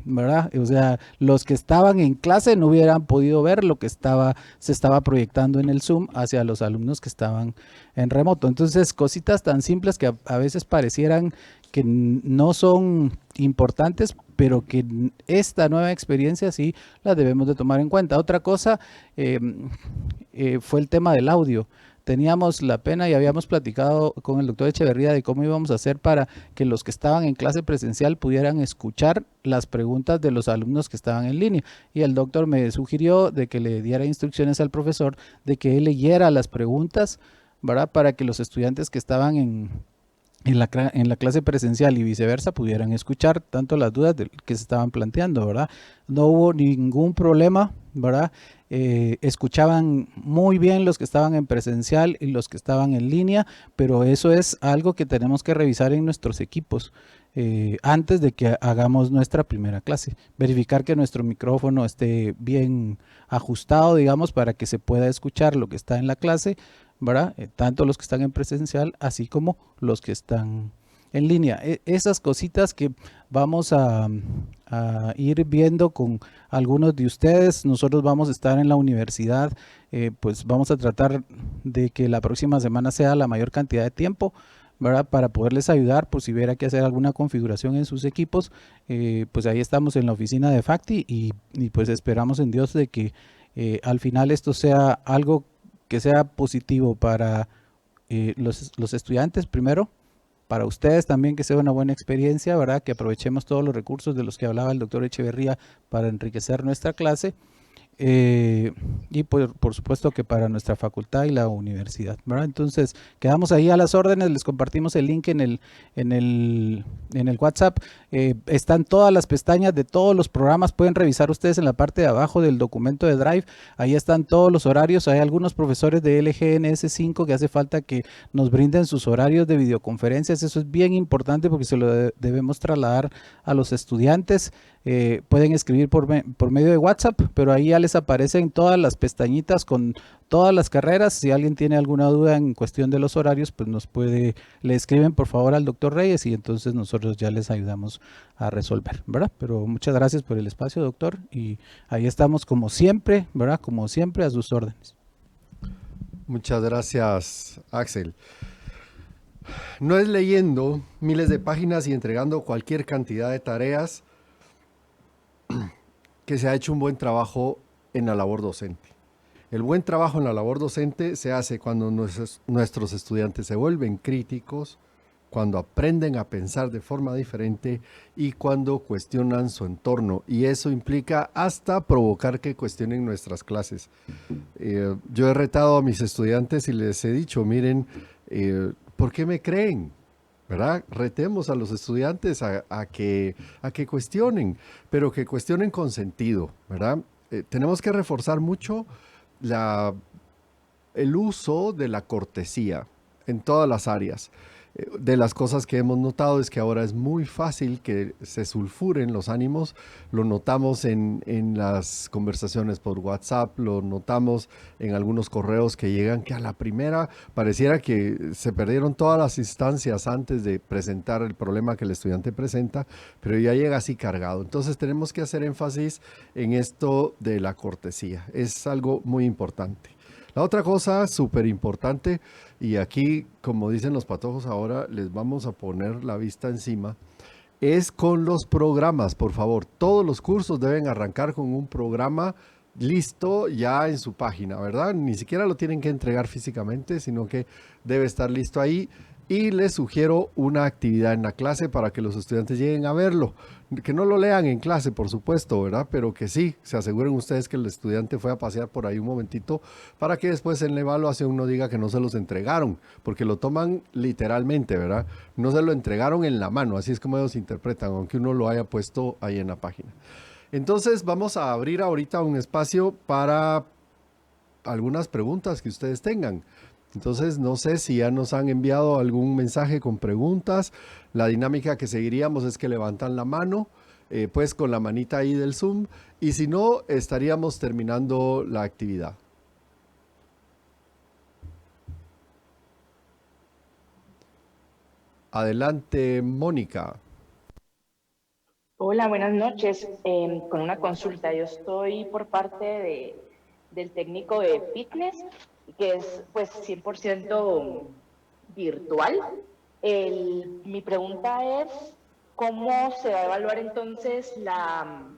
¿verdad? O sea, los que estaban en clase no hubieran podido ver lo que se estaba proyectando en el Zoom hacia los alumnos que estaban en remoto. Entonces, cositas tan simples que a veces parecieran que no son importantes, pero que esta nueva experiencia sí la debemos de tomar en cuenta. Otra cosa fue el tema del audio. Teníamos la pena y habíamos platicado con el doctor Echeverría de cómo íbamos a hacer para que los que estaban en clase presencial pudieran escuchar las preguntas de los alumnos que estaban en línea. Y el doctor me sugirió de que le diera instrucciones al profesor de que él leyera las preguntas, ¿verdad? Para que los estudiantes que estaban en la clase presencial y viceversa pudieran escuchar tanto las dudas que se estaban planteando, ¿verdad? No hubo ningún problema, ¿verdad? Escuchaban muy bien los que estaban en presencial y los que estaban en línea, pero eso es algo que tenemos que revisar en nuestros equipos antes de que hagamos nuestra primera clase. Verificar que nuestro micrófono esté bien ajustado, digamos, para que se pueda escuchar lo que está en la clase, ¿verdad? Tanto los que están en presencial, así como los que están en línea. Esas cositas que vamos a ir viendo con algunos de ustedes. Nosotros vamos a estar en la universidad, pues vamos a tratar de que la próxima semana sea la mayor cantidad de tiempo, ¿verdad? Para poderles ayudar, por si hubiera que hacer alguna configuración en sus equipos, pues ahí estamos en la oficina de Facti y pues esperamos en Dios de que al final esto sea algo que sea positivo para los estudiantes primero, para ustedes también que sea una buena experiencia, ¿verdad? Que aprovechemos todos los recursos de los que hablaba el doctor Echeverría para enriquecer nuestra clase. Y por supuesto que para nuestra facultad y la universidad, ¿verdad? Entonces, quedamos ahí a las órdenes, les compartimos el link en el WhatsApp. Están todas las pestañas de todos los programas, pueden revisar ustedes en la parte de abajo del documento de Drive, ahí están todos los horarios. Hay algunos profesores de LGNS5 que hace falta que nos brinden sus horarios de videoconferencias, eso es bien importante porque se lo debemos trasladar a los estudiantes. Pueden escribir por medio de WhatsApp, pero ahí ya les aparecen todas las pestañitas con todas las carreras. Si alguien tiene alguna duda en cuestión de los horarios, pues le escriben por favor al doctor Reyes y entonces nosotros ya les ayudamos a resolver, ¿verdad? Pero muchas gracias por el espacio, doctor, y ahí estamos como siempre, ¿verdad? Como siempre a sus órdenes. Muchas gracias, Axel. No es leyendo miles de páginas y entregando cualquier cantidad de tareas que se ha hecho un buen trabajo en la labor docente. El buen trabajo en la labor docente se hace cuando nuestros estudiantes se vuelven críticos, cuando aprenden a pensar de forma diferente y cuando cuestionan su entorno. Y eso implica hasta provocar que cuestionen nuestras clases. Yo he retado a mis estudiantes y les he dicho, miren, ¿por qué me creen? ¿Verdad? Retemos a los estudiantes a que cuestionen, pero que cuestionen con sentido, ¿verdad? Tenemos que reforzar mucho el uso de la cortesía en todas las áreas. De las cosas que hemos notado es que ahora es muy fácil que se sulfuren los ánimos. Lo notamos en las conversaciones por WhatsApp, lo notamos en algunos correos que llegan que a la primera pareciera que se perdieron todas las instancias antes de presentar el problema que el estudiante presenta, pero ya llega así cargado. Entonces tenemos que hacer énfasis en esto de la cortesía. Es algo muy importante. La otra cosa súper importante, y aquí, como dicen los patojos ahora, les vamos a poner la vista encima, es con los programas, por favor. Todos los cursos deben arrancar con un programa listo ya en su página, ¿verdad? Ni siquiera lo tienen que entregar físicamente, sino que debe estar listo ahí. Y les sugiero una actividad en la clase para que los estudiantes lleguen a verlo. Que no lo lean en clase, por supuesto, ¿verdad? Pero que sí, se aseguren ustedes que el estudiante fue a pasear por ahí un momentito para que después en la evaluación no diga que no se los entregaron, porque lo toman literalmente, ¿verdad? No se lo entregaron en la mano, así es como ellos interpretan, aunque uno lo haya puesto ahí en la página. Entonces vamos a abrir ahorita un espacio para algunas preguntas que ustedes tengan. Entonces, no sé si ya nos han enviado algún mensaje con preguntas. La dinámica que seguiríamos es que levantan la mano, pues con la manita ahí del Zoom, y si no, estaríamos terminando la actividad. Adelante, Mónica. Hola, buenas noches. Con una consulta, yo estoy por parte del técnico de fitness, que es pues 100% virtual. Mi pregunta es, ¿cómo se va a evaluar entonces la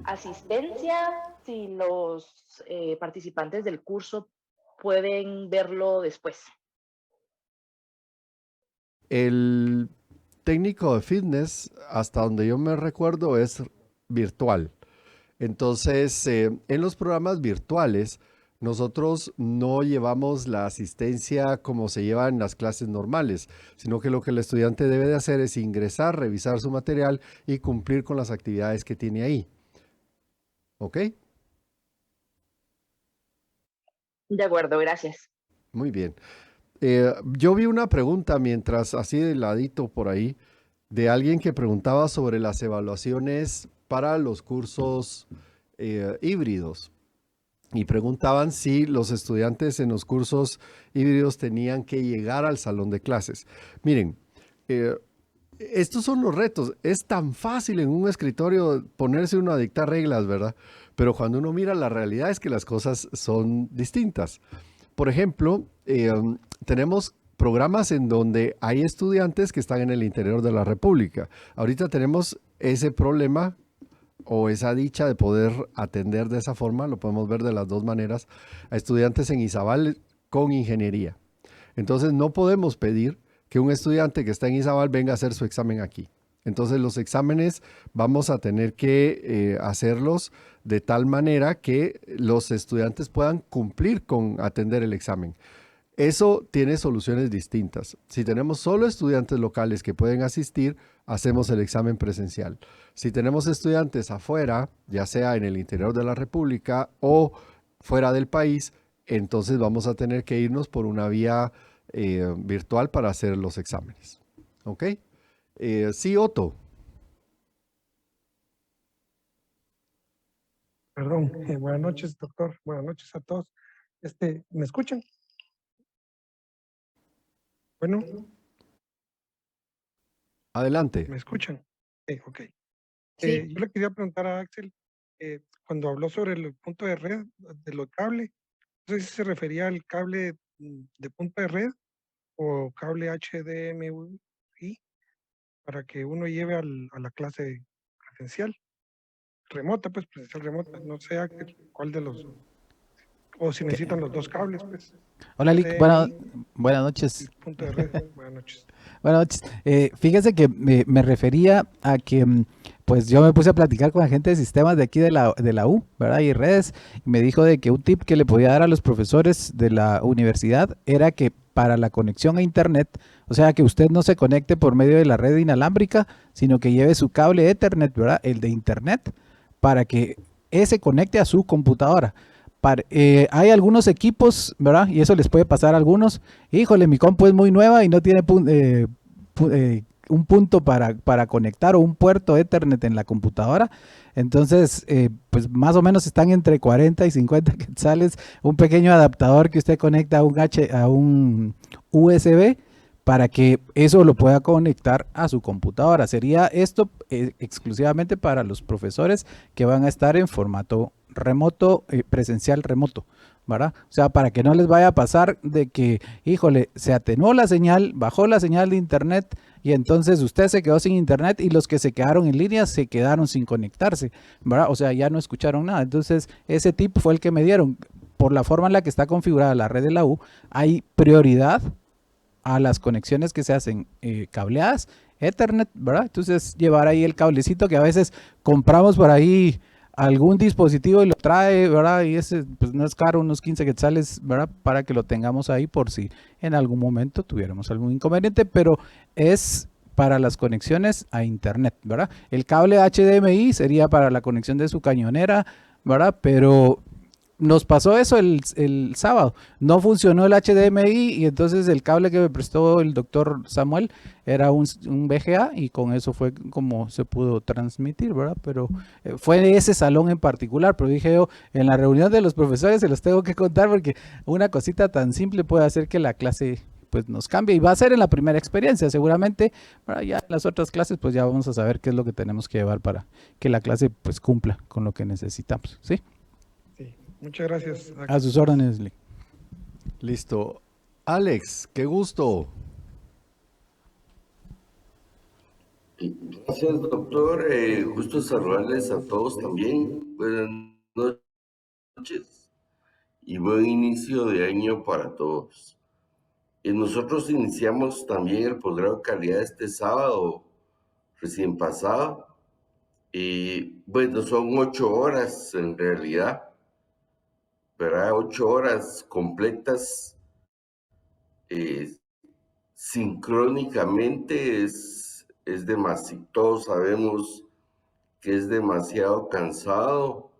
asistencia si los participantes del curso pueden verlo después? El técnico de fitness, hasta donde yo me recuerdo, es virtual. Entonces, en los programas virtuales, nosotros no llevamos la asistencia como se lleva en las clases normales, sino que lo que el estudiante debe de hacer es ingresar, revisar su material y cumplir con las actividades que tiene ahí. ¿Ok? De acuerdo, gracias. Muy bien. Yo vi una pregunta mientras, así de ladito por ahí, de alguien que preguntaba sobre las evaluaciones para los cursos híbridos. Y preguntaban si los estudiantes en los cursos híbridos tenían que llegar al salón de clases. Miren, eh, estos son los retos. Es tan fácil en un escritorio ponerse uno a dictar reglas, ¿verdad? Pero cuando uno mira la realidad es que las cosas son distintas. Por ejemplo, tenemos programas en donde hay estudiantes que están en el interior de la República. Ahorita tenemos ese problema o esa dicha de poder atender de esa forma, lo podemos ver de las dos maneras, a estudiantes en Izabal con ingeniería. Entonces no podemos pedir que un estudiante que está en Izabal venga a hacer su examen aquí. Entonces los exámenes vamos a tener que hacerlos de tal manera que los estudiantes puedan cumplir con atender el examen. Eso tiene soluciones distintas. Si tenemos solo estudiantes locales que pueden asistir, hacemos el examen presencial. Si tenemos estudiantes afuera, ya sea en el interior de la República o fuera del país, entonces vamos a tener que irnos por una vía virtual para hacer los exámenes. ¿Ok? Sí, Otto. Perdón, buenas noches, doctor. Buenas noches a todos. ¿Me escuchan? Bueno, Adelante. ¿me escuchan? Ok. Sí. Yo le quería preguntar a Axel, cuando habló sobre el punto de red de los cables, no sé si se refería al cable de punto de red o cable HDMI para que uno lleve a la clase presencial, remota, pues presencial remota. No sé, Axel, cuál de los, o si necesitan los dos cables, pues. Hola, Lick. HDMI Buenas y noches. punto de red. Buenas noches. Buenas noches. Fíjese que me refería a que pues yo me puse a platicar con la gente de sistemas de aquí de la U, ¿verdad? Y redes, y me dijo de que un tip que le podía dar a los profesores de la universidad era que para la conexión a internet, o sea, que usted no se conecte por medio de la red inalámbrica, sino que lleve su cable Ethernet, ¿verdad? El de internet, para que ese conecte a su computadora. Hay algunos equipos, ¿verdad? Y eso les puede pasar a algunos. Híjole, mi compu es muy nueva y no tiene un punto para conectar o un puerto Ethernet en la computadora. Entonces, pues más o menos están entre 40 y 50 quetzales un pequeño adaptador que usted conecta a un USB para que eso lo pueda conectar a su computadora. Sería esto exclusivamente para los profesores que van a estar en formato remoto, presencial remoto, ¿verdad? O sea, para que no les vaya a pasar de que, híjole, se atenuó la señal, bajó la señal de internet y entonces usted se quedó sin internet y los que se quedaron en línea se quedaron sin conectarse, ¿verdad? O sea, ya no escucharon nada. Entonces, ese tip fue el que me dieron. Por la forma en la que está configurada la red de la U, hay prioridad a las conexiones que se hacen cableadas, Ethernet, ¿verdad? Entonces, llevar ahí el cablecito que a veces compramos por ahí algún dispositivo y lo trae, ¿verdad? Y ese pues no es caro, unos 15 quetzales, ¿verdad? Para que lo tengamos ahí por si en algún momento tuviéramos algún inconveniente, pero es para las conexiones a internet, ¿verdad? El cable HDMI sería para la conexión de su cañonera, ¿verdad? Pero nos pasó eso el sábado, no funcionó el HDMI y entonces el cable que me prestó el doctor Samuel era un VGA y con eso fue como se pudo transmitir, ¿verdad? Pero fue ese salón en particular, pero dije yo, en la reunión de los profesores se los tengo que contar porque una cosita tan simple puede hacer que la clase pues nos cambia y va a ser en la primera experiencia seguramente. Para ya en las otras clases pues ya vamos a saber qué es lo que tenemos que llevar para que la clase pues cumpla con lo que necesitamos, ¿sí? Sí, muchas gracias. A sus órdenes, Lee. Listo. Alex, qué gusto. Gracias, doctor. Gusto saludarles a todos también. Buenas noches y buen inicio de año para todos. Nosotros iniciamos también el posgrado de calidad este sábado recién pasado. Bueno, son 8 horas en realidad, ¿verdad? 8 horas completas sincrónicamente es demasiado. Todos sabemos que es demasiado cansado.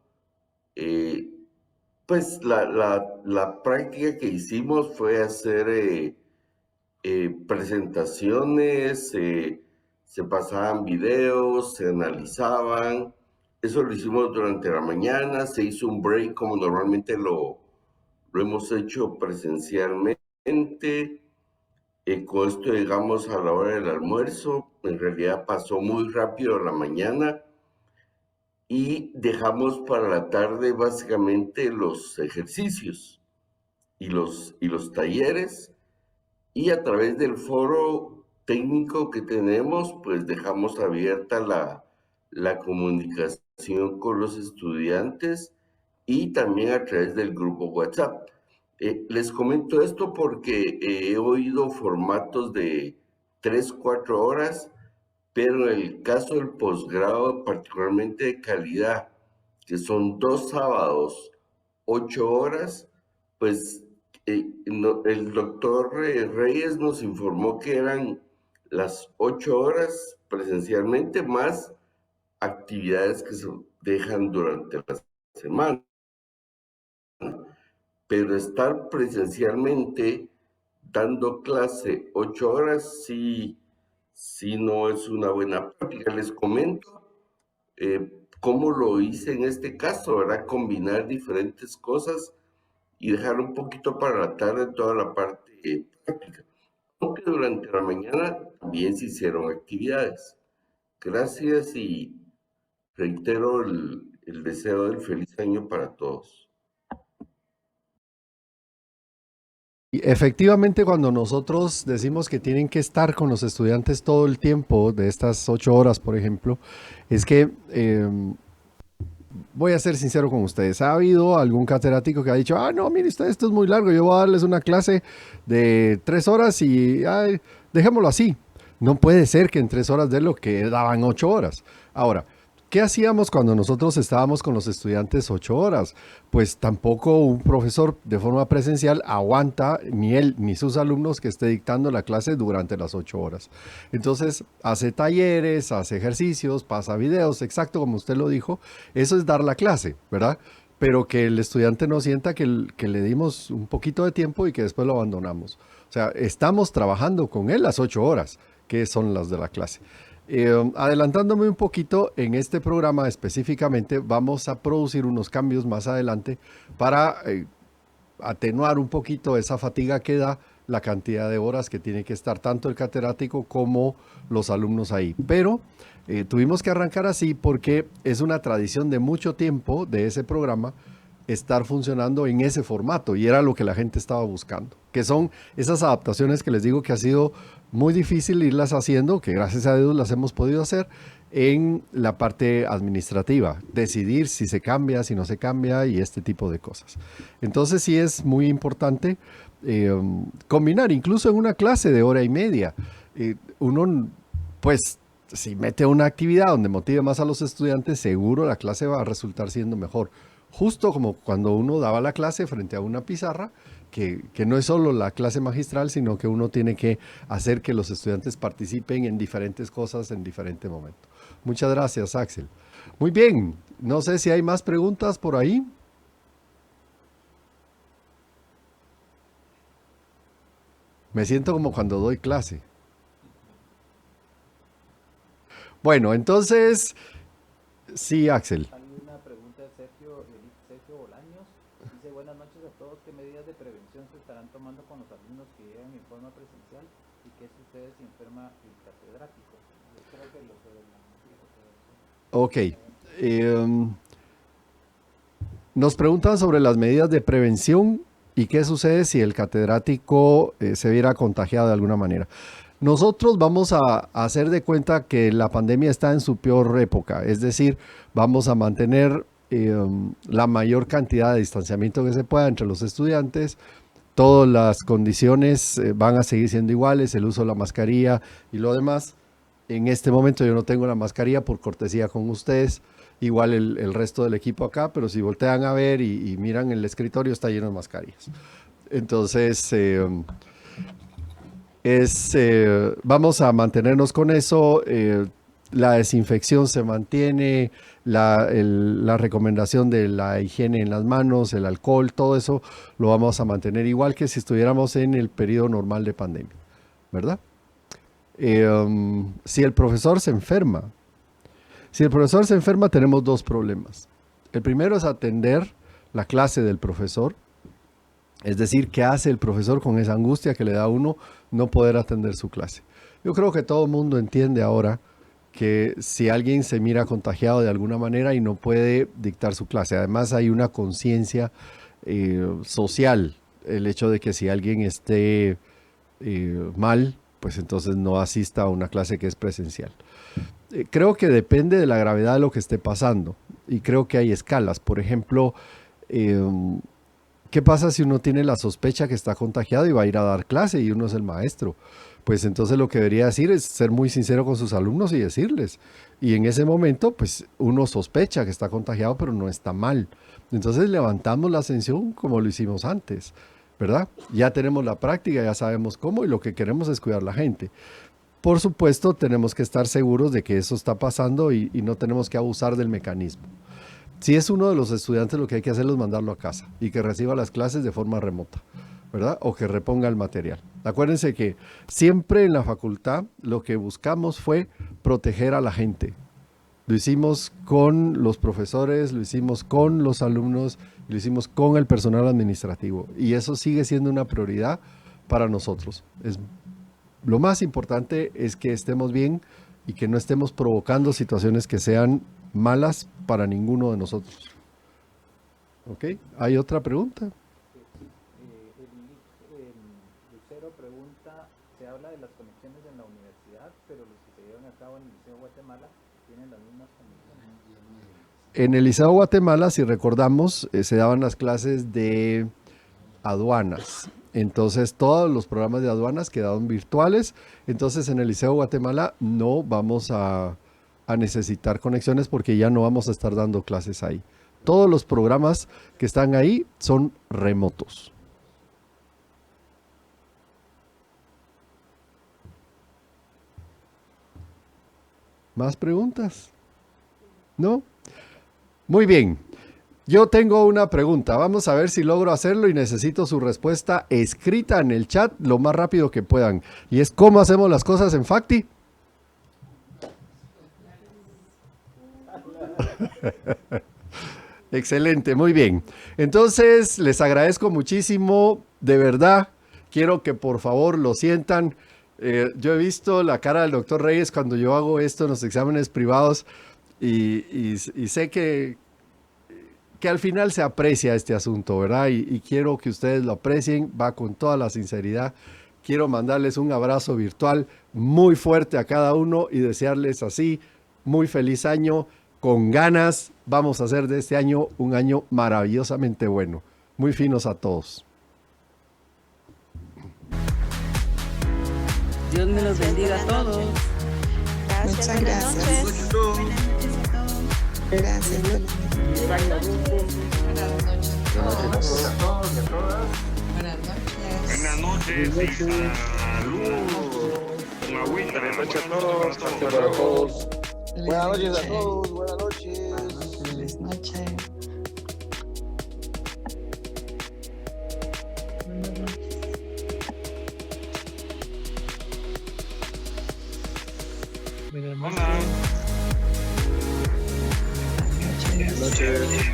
Pues la práctica que hicimos fue hacer presentaciones, se pasaban videos, se analizaban. Eso lo hicimos durante la mañana, se hizo un break como normalmente lo hemos hecho presencialmente. Con esto llegamos a la hora del almuerzo, en realidad pasó muy rápido la mañana y dejamos para la tarde básicamente los ejercicios y los talleres, y a través del foro técnico que tenemos pues dejamos abierta la comunicación con los estudiantes y también a través del grupo WhatsApp. Les comento esto porque he oído formatos de 3, 4 horas, pero en el caso del posgrado, particularmente de calidad, que son 2 sábados, 8 horas, pues el doctor Reyes nos informó que eran las 8 horas presencialmente más actividades que se dejan durante la semana. Pero estar presencialmente dando clase 8 horas sí no es una buena práctica. Les comento cómo lo hice en este caso, ¿verdad? Combinar diferentes cosas y dejar un poquito para la tarde toda la parte práctica. Aunque durante la mañana también se hicieron actividades. Gracias y reitero el deseo del feliz año para todos. Y efectivamente, cuando nosotros decimos que tienen que estar con los estudiantes todo el tiempo, de estas 8 horas, por ejemplo, es que voy a ser sincero con ustedes. ¿Ha habido algún catedrático que ha dicho, no, mire usted, esto es muy largo, yo voy a darles una clase de 3 horas y dejémoslo así? No puede ser que en 3 horas de lo que daban 8 horas. Ahora, ¿qué hacíamos cuando nosotros estábamos con los estudiantes 8 horas? Pues tampoco un profesor de forma presencial aguanta, ni él ni sus alumnos, que esté dictando la clase durante las 8 horas. Entonces, hace talleres, hace ejercicios, pasa videos, exacto como usted lo dijo. Eso es dar la clase, ¿verdad? Pero que el estudiante no sienta que le dimos un poquito de tiempo y que después lo abandonamos. O sea, estamos trabajando con él las 8 horas, que son las de la clase. Adelantándome un poquito, en este programa específicamente vamos a producir unos cambios más adelante para atenuar un poquito esa fatiga que da la cantidad de horas que tiene que estar tanto el catedrático como los alumnos ahí. Pero tuvimos que arrancar así porque es una tradición de mucho tiempo de ese programa estar funcionando en ese formato, y era lo que la gente estaba buscando, que son esas adaptaciones que les digo que ha sido muy difícil irlas haciendo, que gracias a Dios las hemos podido hacer en la parte administrativa, decidir si se cambia, si no se cambia y este tipo de cosas. Entonces sí es muy importante combinar, incluso en una clase de hora y media, uno pues si mete una actividad donde motive más a los estudiantes, seguro la clase va a resultar siendo mejor. Justo como cuando uno daba la clase frente a una pizarra, que no es solo la clase magistral, sino que uno tiene que hacer que los estudiantes participen en diferentes cosas en diferente momento. Muchas gracias, Axel. Muy bien, no sé si hay más preguntas por ahí. Me siento como cuando doy clase. Bueno, entonces, sí, Axel. Hay una pregunta de Sergio Bolaños. Dice, buenas noches a todos. ¿qué medidas de prevención se estarán tomando con los alumnos que llegan en forma presencial y qué sucede si enferma el catedrático? Yo creo que lo sé. Ok. Nos preguntan sobre las medidas de prevención y qué sucede si el catedrático se viera contagiado de alguna manera. Nosotros vamos a hacer de cuenta que la pandemia está en su peor época, es decir, vamos a mantener la mayor cantidad de distanciamiento que se pueda entre los estudiantes. Todas las condiciones van a seguir siendo iguales, el uso de la mascarilla y lo demás. En este momento yo no tengo la mascarilla por cortesía con ustedes, igual el resto del equipo acá, pero si voltean a ver y miran el escritorio está lleno de mascarillas. Entonces, vamos a mantenernos con eso. La desinfección se mantiene, la recomendación de la higiene en las manos, el alcohol, todo eso lo vamos a mantener igual que si estuviéramos en el periodo normal de pandemia, ¿verdad? Si el profesor se enferma, tenemos dos problemas. El primero es atender la clase del profesor, es decir, ¿qué hace el profesor con esa angustia que le da a uno no poder atender su clase? Yo creo que todo el mundo entiende ahora que si alguien se mira contagiado de alguna manera y no puede dictar su clase, además hay una conciencia social, el hecho de que si alguien esté mal, pues entonces no asista a una clase que es presencial. Creo que depende de la gravedad de lo que esté pasando y creo que hay escalas. Por ejemplo, ¿qué pasa si uno tiene la sospecha que está contagiado y va a ir a dar clase y uno es el maestro? Pues entonces lo que debería decir es ser muy sincero con sus alumnos y decirles. Y en ese momento, pues uno sospecha que está contagiado, pero no está mal. Entonces levantamos la sanción como lo hicimos antes, ¿verdad? Ya tenemos la práctica, ya sabemos cómo y lo que queremos es cuidar a la gente. Por supuesto, tenemos que estar seguros de que eso está pasando y no tenemos que abusar del mecanismo. Si es uno de los estudiantes, lo que hay que hacer es mandarlo a casa y que reciba las clases de forma remota, ¿verdad? O que reponga el material. Acuérdense que siempre en la facultad lo que buscamos fue proteger a la gente. Lo hicimos con los profesores, lo hicimos con los alumnos, lo hicimos con el personal administrativo y eso sigue siendo una prioridad para nosotros. Lo más importante es que estemos bien y que no estemos provocando situaciones que sean malas para ninguno de nosotros. ¿Ok? ¿Hay otra pregunta? Lucero pregunta, se habla de las conexiones en la universidad, pero los que se llevan a cabo en el Liceo Guatemala tienen las mismas conexiones. En el Liceo Guatemala, si recordamos, se daban las clases de aduanas. Entonces todos los programas de aduanas quedaron virtuales. Entonces en el Liceo Guatemala no vamos a necesitar conexiones porque ya no vamos a estar dando clases ahí. Todos los programas que están ahí son remotos. ¿Más preguntas? ¿No? Muy bien. Yo tengo una pregunta. Vamos a ver si logro hacerlo y necesito su respuesta escrita en el chat lo más rápido que puedan. Y es ¿cómo hacemos las cosas en Facti? Excelente, muy bien. Entonces, les agradezco muchísimo, de verdad. Quiero que por favor lo sientan. Yo he visto la cara del doctor Reyes cuando yo hago esto en los exámenes privados y sé que al final se aprecia este asunto, ¿verdad? Y quiero que ustedes lo aprecien, va con toda la sinceridad. Quiero mandarles un abrazo virtual muy fuerte a cada uno y desearles así, muy feliz año, con ganas. Vamos a hacer de este año un año maravillosamente bueno. Muy finos a todos. Dios me los bendiga a todos. Muchas gracias. Gracias. Buenas noches. Buenas noches y salud. Una agüita. Buenas noches a todos. Buenas noches a todos. Buenas noches. Buenas noches. Buenas Hola. noches. Buenas noches.